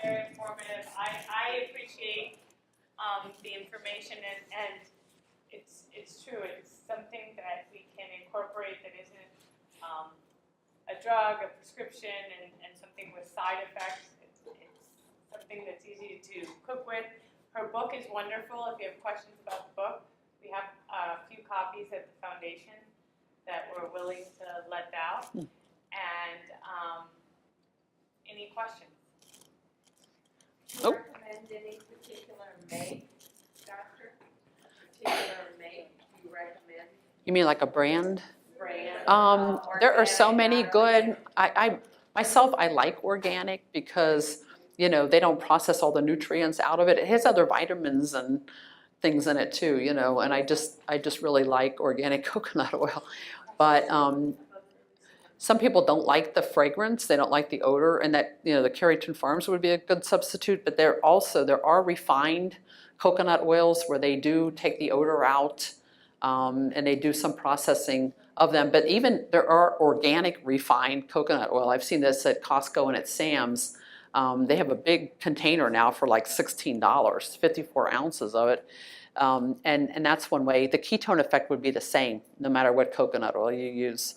Very informative. I appreciate the information, and it's true. It's something that we can incorporate that isn't a drug, a prescription, and something with side effects. It's something that's easy to cook with. Her book is wonderful. If you have questions about the book, we have a few copies at the foundation that we're willing to let out. And any questions? Do you recommend any particular make, doctor? Particular make you recommend? You mean like a brand? Brand? There are so many good. organic? I like organic because, you know, they don't process all the nutrients out of it. It has other vitamins and things in it too, you know, and I just really like organic coconut oil. But some people don't like the fragrance, they don't like the odor, and that, you know, the Carrington Farms would be a good substitute, but there are refined coconut oils where they do take the odor out, and they do some processing of them. But even there are organic refined coconut oil. I've seen this at Costco and at Sam's. They have a big container now for like $16, 54 ounces of it. And that's one way. The ketone effect would be the same no matter what coconut oil you use.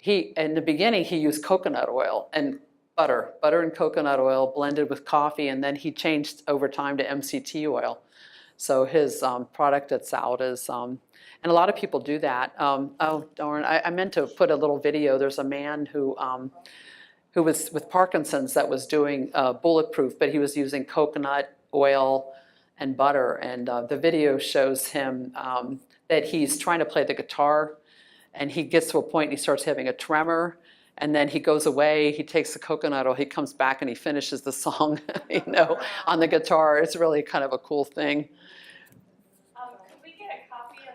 In the beginning, he used coconut oil and butter and coconut oil blended with coffee, and then he changed over time to MCT oil. So his product that's out is, and a lot of people do that. Oh, darn, I meant to put a little video. There's a man who was with Parkinson's that was doing bulletproof, but he was using coconut oil and butter. And the video shows him that he's trying to play the guitar, and he gets to a point and he starts having a tremor, and then he goes away, he takes the coconut oil, he comes back and he finishes the song, you know, on the guitar. It's really kind of a cool thing. Could we get a copy of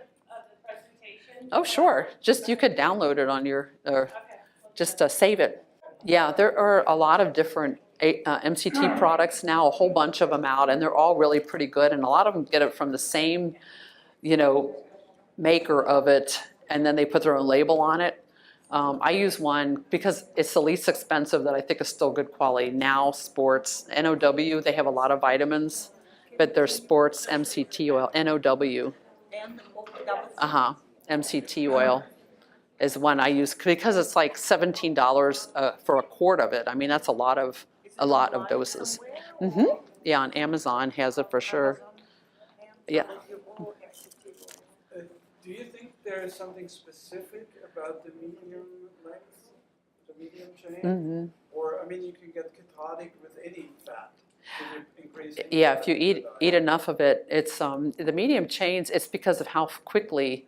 the presentation? Oh, sure. Just, you could download it on your, or Okay. just save it. Yeah, there are a lot of different MCT products now, a whole bunch of them out, and they're all really pretty good, and a lot of them get it from the same, you know, maker of it, and then they put their own label on it. I use one because it's the least expensive that I think is still good quality. Now Sports, NOW, they have a lot of vitamins, but they're Sports MCT oil, NOW. MCT oil is one I use because it's like $17 for a quart of it. I mean, that's a lot of doses. Yeah, on Amazon has it for sure. Yeah. Do you think there is something specific about the medium length, the medium chain? Or, I mean, you can get ketotic with any fat. Can you increase Yeah, if you eat enough of it, it's the medium chains. It's because of how quickly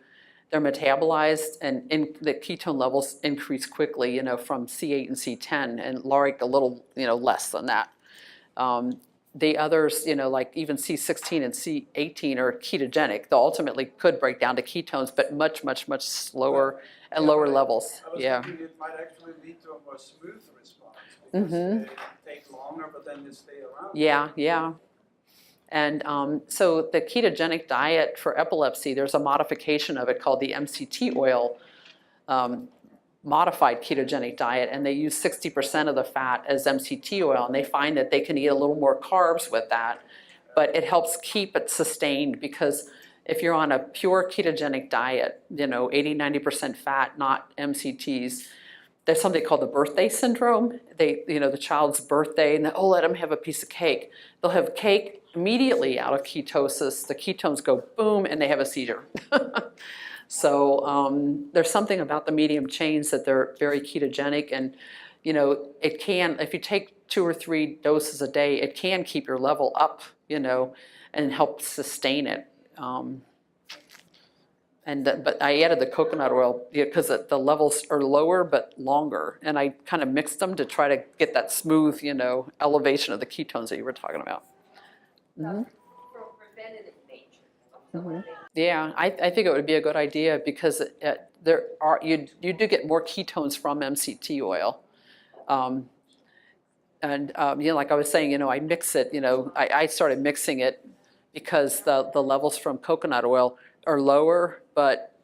they're metabolized, and the ketone levels increase quickly. You know, from C8 and C10, and Lauric a little, you know, less than that. the others, you know, like even C16 and C18 are ketogenic. They ultimately could break down to ketones, but much, much, much slower and lower levels. I was Yeah. thinking it might actually lead to a more smooth response because they take longer, but then they stay around. Yeah, yeah. And so the ketogenic diet for epilepsy, there's a modification of it called the MCT oil modified ketogenic diet, and they use 60% of the fat as MCT oil, and they find that they can eat a little more carbs with that, but it helps keep it sustained, because if you're on a pure ketogenic diet, you know, 80-90% fat, not MCTs, there's something called the birthday syndrome. They, you know, the child's birthday, and oh, let them have a piece of cake. They'll have cake immediately out of ketosis. The ketones go boom, and they have a seizure. So there's something about the medium chains that they're very ketogenic, and you know, it can, if you take 2 or 3 doses a day, it can keep your level up, you know, and help sustain it. But I added the coconut oil because the levels are lower but longer, and I kind of mixed them to try to get that smooth, you know, elevation of the ketones that you were talking about. From preventative nature. Yeah, I think it would be a good idea, because you do get more ketones from MCT oil. You know, like I was saying, you know, I mix it, you know, I started mixing it because the levels from coconut oil are lower but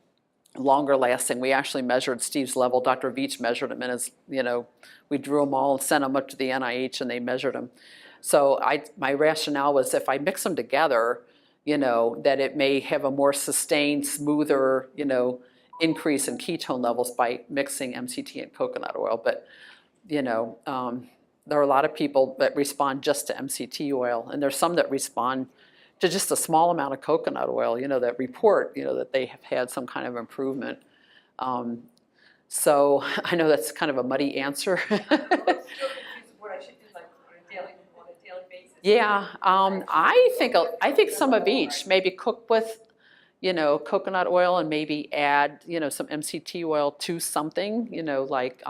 longer lasting. We actually measured Steve's level. Dr. Veatch measured him, and his, you know, we drew them all and sent them up to the NIH, and they measured them. So my rationale was, if I mix them together, you know, that it may have a more sustained, smoother, you know, increase in ketone levels by mixing MCT and coconut oil. But, you know, there are a lot of people that respond just to MCT oil, and there's some that respond to just a small amount of coconut oil, you know, that report, you know, that they have had some kind of improvement. So I know that's kind of a muddy answer. I'm still confused what I should do, like on a daily basis. Yeah, I think some of each. Maybe cook with, you know, coconut oil, and maybe add, you know, some MCT oil to something, you know, like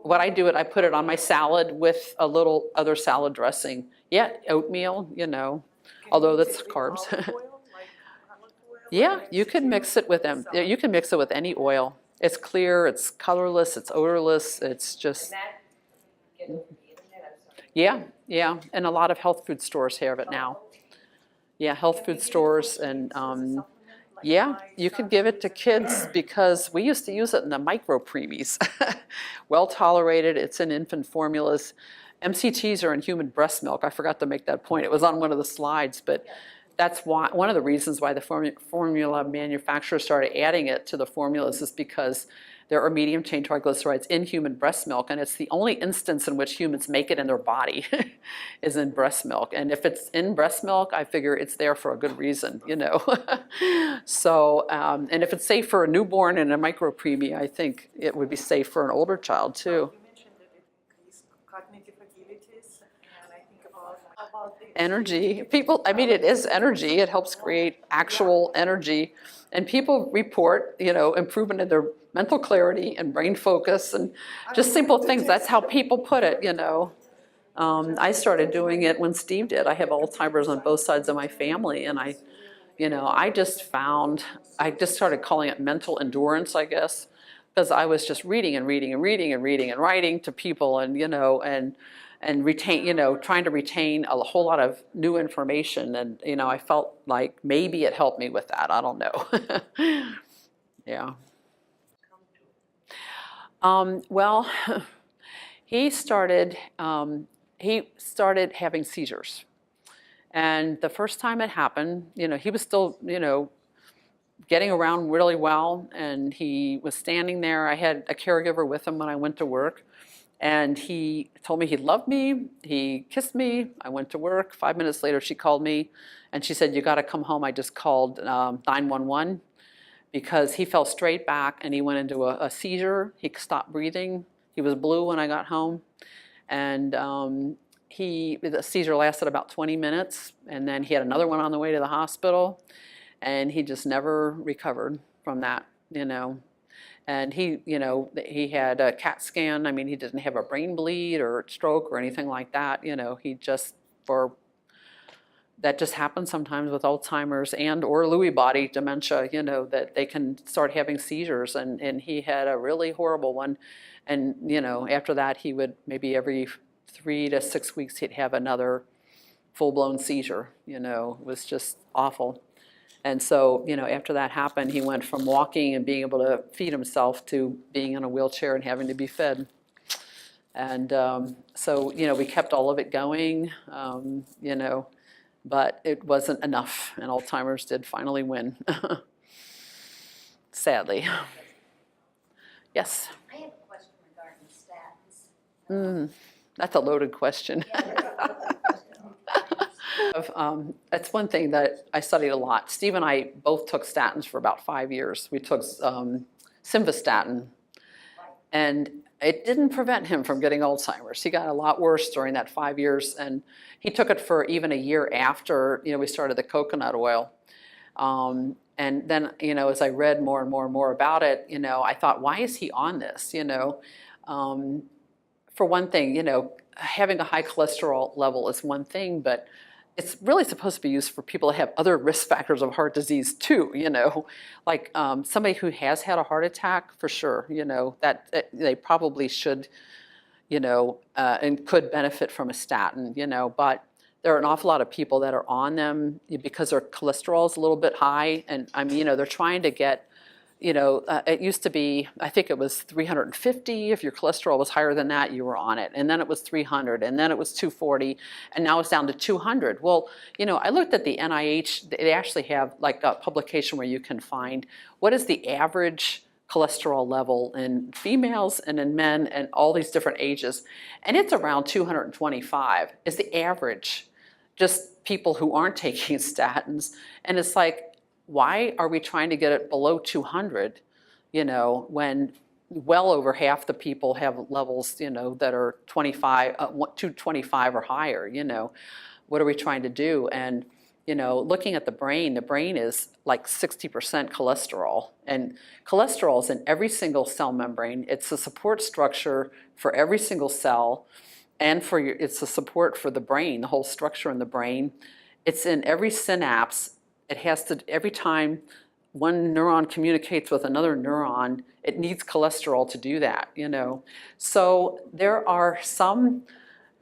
what I do, I put it on my salad with a little other salad dressing. Yeah, oatmeal, you know, although that's carbs. Yeah, you can mix it with them. You can mix it with any oil. It's clear, it's colorless, it's odorless, it's just. And that, get over the internet, I'm sorry. Yeah, yeah, and a lot of health food stores have it now. Yeah, health food stores, and yeah, you could give it to kids, because we used to use it in the micro preemies. Well tolerated, it's in infant formulas. MCTs are in human breast milk. I forgot to make that point. It was on one of the slides, but that's why, one of the reasons why the formula manufacturers started adding it to the formulas is because there are medium chain triglycerides in human breast milk, and it's the only instance in which humans make it in their body is in breast milk. And if it's in breast milk, I figure it's there for a good reason, you know. So, and if it's safe for a newborn and a micropreemie, I think it would be safe for an older child too. You mentioned that it increases cognitive abilities, and I think about the Energy. People, I mean, it is energy. It helps create actual energy. And people report, you know, improvement in their mental clarity and brain focus, and just simple things. That's how people put it, you know. I started doing it when Steve did. I have Alzheimer's on both sides of my family, and I just started calling it mental endurance, I guess, because I was just reading and reading and reading and reading and writing to people, and, you know, and retain, you know, trying to retain a whole lot of new information. And, you know, I felt like maybe it helped me with that. I don't know. Yeah. Well, he started having seizures. And the first time it happened, you know, he was still, you know, getting around really well, and he was standing there. I had a caregiver with him when I went to work, and he told me he loved me. He kissed me. I went to work. 5 minutes later, she called me, and she said, "You got to come home." I just called 911 because he fell straight back, and he went into a seizure. He stopped breathing. He was blue when I got home, and the seizure lasted about 20 minutes, and then he had another one on the way to the hospital, and he just never recovered from that, you know. And he, you know, he had a CAT scan. I mean, he didn't have a brain bleed or stroke or anything like that. You know, he just, that just happens sometimes with Alzheimer's and or Lewy body dementia, you know, that they can start having seizures. And he had a really horrible one. And, you know, after that, he would maybe every 3 to 6 weeks, he'd have another full-blown seizure. You know, it was just awful. And so, you know, after that happened, he went from walking and being able to feed himself to being in a wheelchair and having to be fed. And so, you know, we kept all of it going, you know, but it wasn't enough, and Alzheimer's did finally win, sadly. Yes? I have a question regarding statins. That's a loaded question. That's one thing that I studied a lot. Steve and I both took statins for about 5 years. We took simvastatin, and it didn't prevent him from getting Alzheimer's. He got a lot worse during that 5 years, and he took it for even a year after, you know, we started the coconut oil. And then, you know, as I read more and more and more about it, you know, I thought, why is he on this, you know? For one thing, you know, having a high cholesterol level is one thing, but it's really supposed to be used for people that have other risk factors of heart disease too, you know, like somebody who has had a heart attack, for sure, you know, that they probably should, you know, and could benefit from a statin, you know, but there are an awful lot of people that are on them because their cholesterol is a little bit high, and I mean, you know, they're trying to get, you know, it used to be, I think it was 350. If your cholesterol was higher than that, you were on it. And then it was 300, and then it was 240, and now it's down to 200. Well, you know, I looked at the NIH. They actually have like a publication where you can find what is the average cholesterol level in females and in men and all these different ages. And it's around 225 is the average, just people who aren't taking statins. And it's like, why are we trying to get it below 200, you know, when well over half the people have levels, you know, that are 225 or higher, you know? What are we trying to do? And, you know, looking at the brain is like 60% cholesterol. And cholesterol is in every single cell membrane. It's a support structure for every single cell, and it's a support for the brain, the whole structure in the brain. It's in every synapse. It has to, every time one neuron communicates with another neuron, it needs cholesterol to do that, you know. So there are some,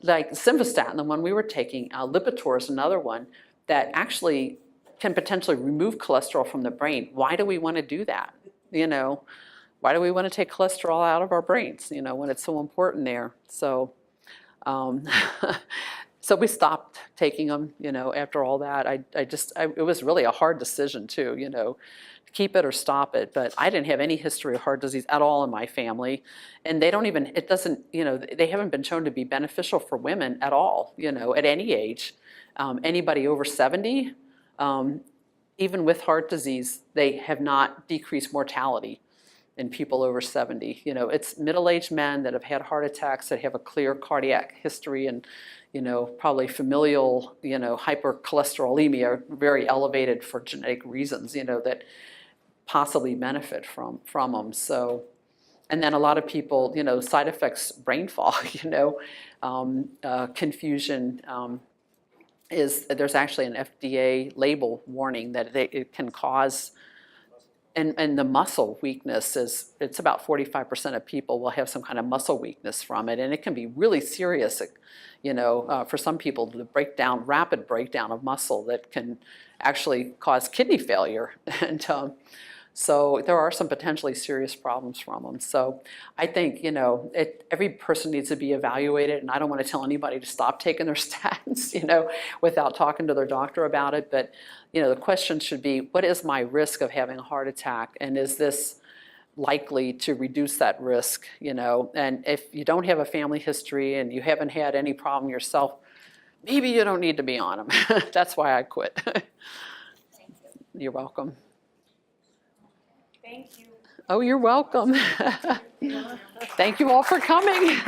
like simvastatin, the one we were taking, Lipitor is another one, that actually can potentially remove cholesterol from the brain. Why do we want to do that? You know, why do we want to take cholesterol out of our brains, you know, when it's so important there? So, so we stopped taking them, you know, after all that. It was really a hard decision too, you know, keep it or stop it. But I didn't have any history of heart disease at all in my family. And they don't even, it doesn't, you know, they haven't been shown to be beneficial for women at all, you know, at any age. Anybody over 70, even with heart disease, they have not decreased mortality in people over 70. You know, it's middle-aged men that have had heart attacks that have a clear cardiac history and, you know, probably familial, you know, hypercholesterolemia, very elevated for genetic reasons, you know, that possibly benefit from them. So, and then a lot of people, you know, side effects, brain fog, you know, confusion. There's actually an FDA label warning that it can cause, and the muscle weakness is, it's about 45% of people will have some kind of muscle weakness from it, and it can be really serious, you know, for some people, the rapid breakdown of muscle that can actually cause kidney failure. And so there are some potentially serious problems from them. So I think, you know, every person needs to be evaluated, and I don't want to tell anybody to stop taking their statins, you know, without talking to their doctor about it. But, you know, the question should be, what is my risk of having a heart attack? And is this likely to reduce that risk, you know? And if you don't have a family history and you haven't had any problem yourself, maybe you don't need to be on them. That's why I quit. Thank you. You're welcome. Thank you. Oh, you're welcome. Thank you all for coming.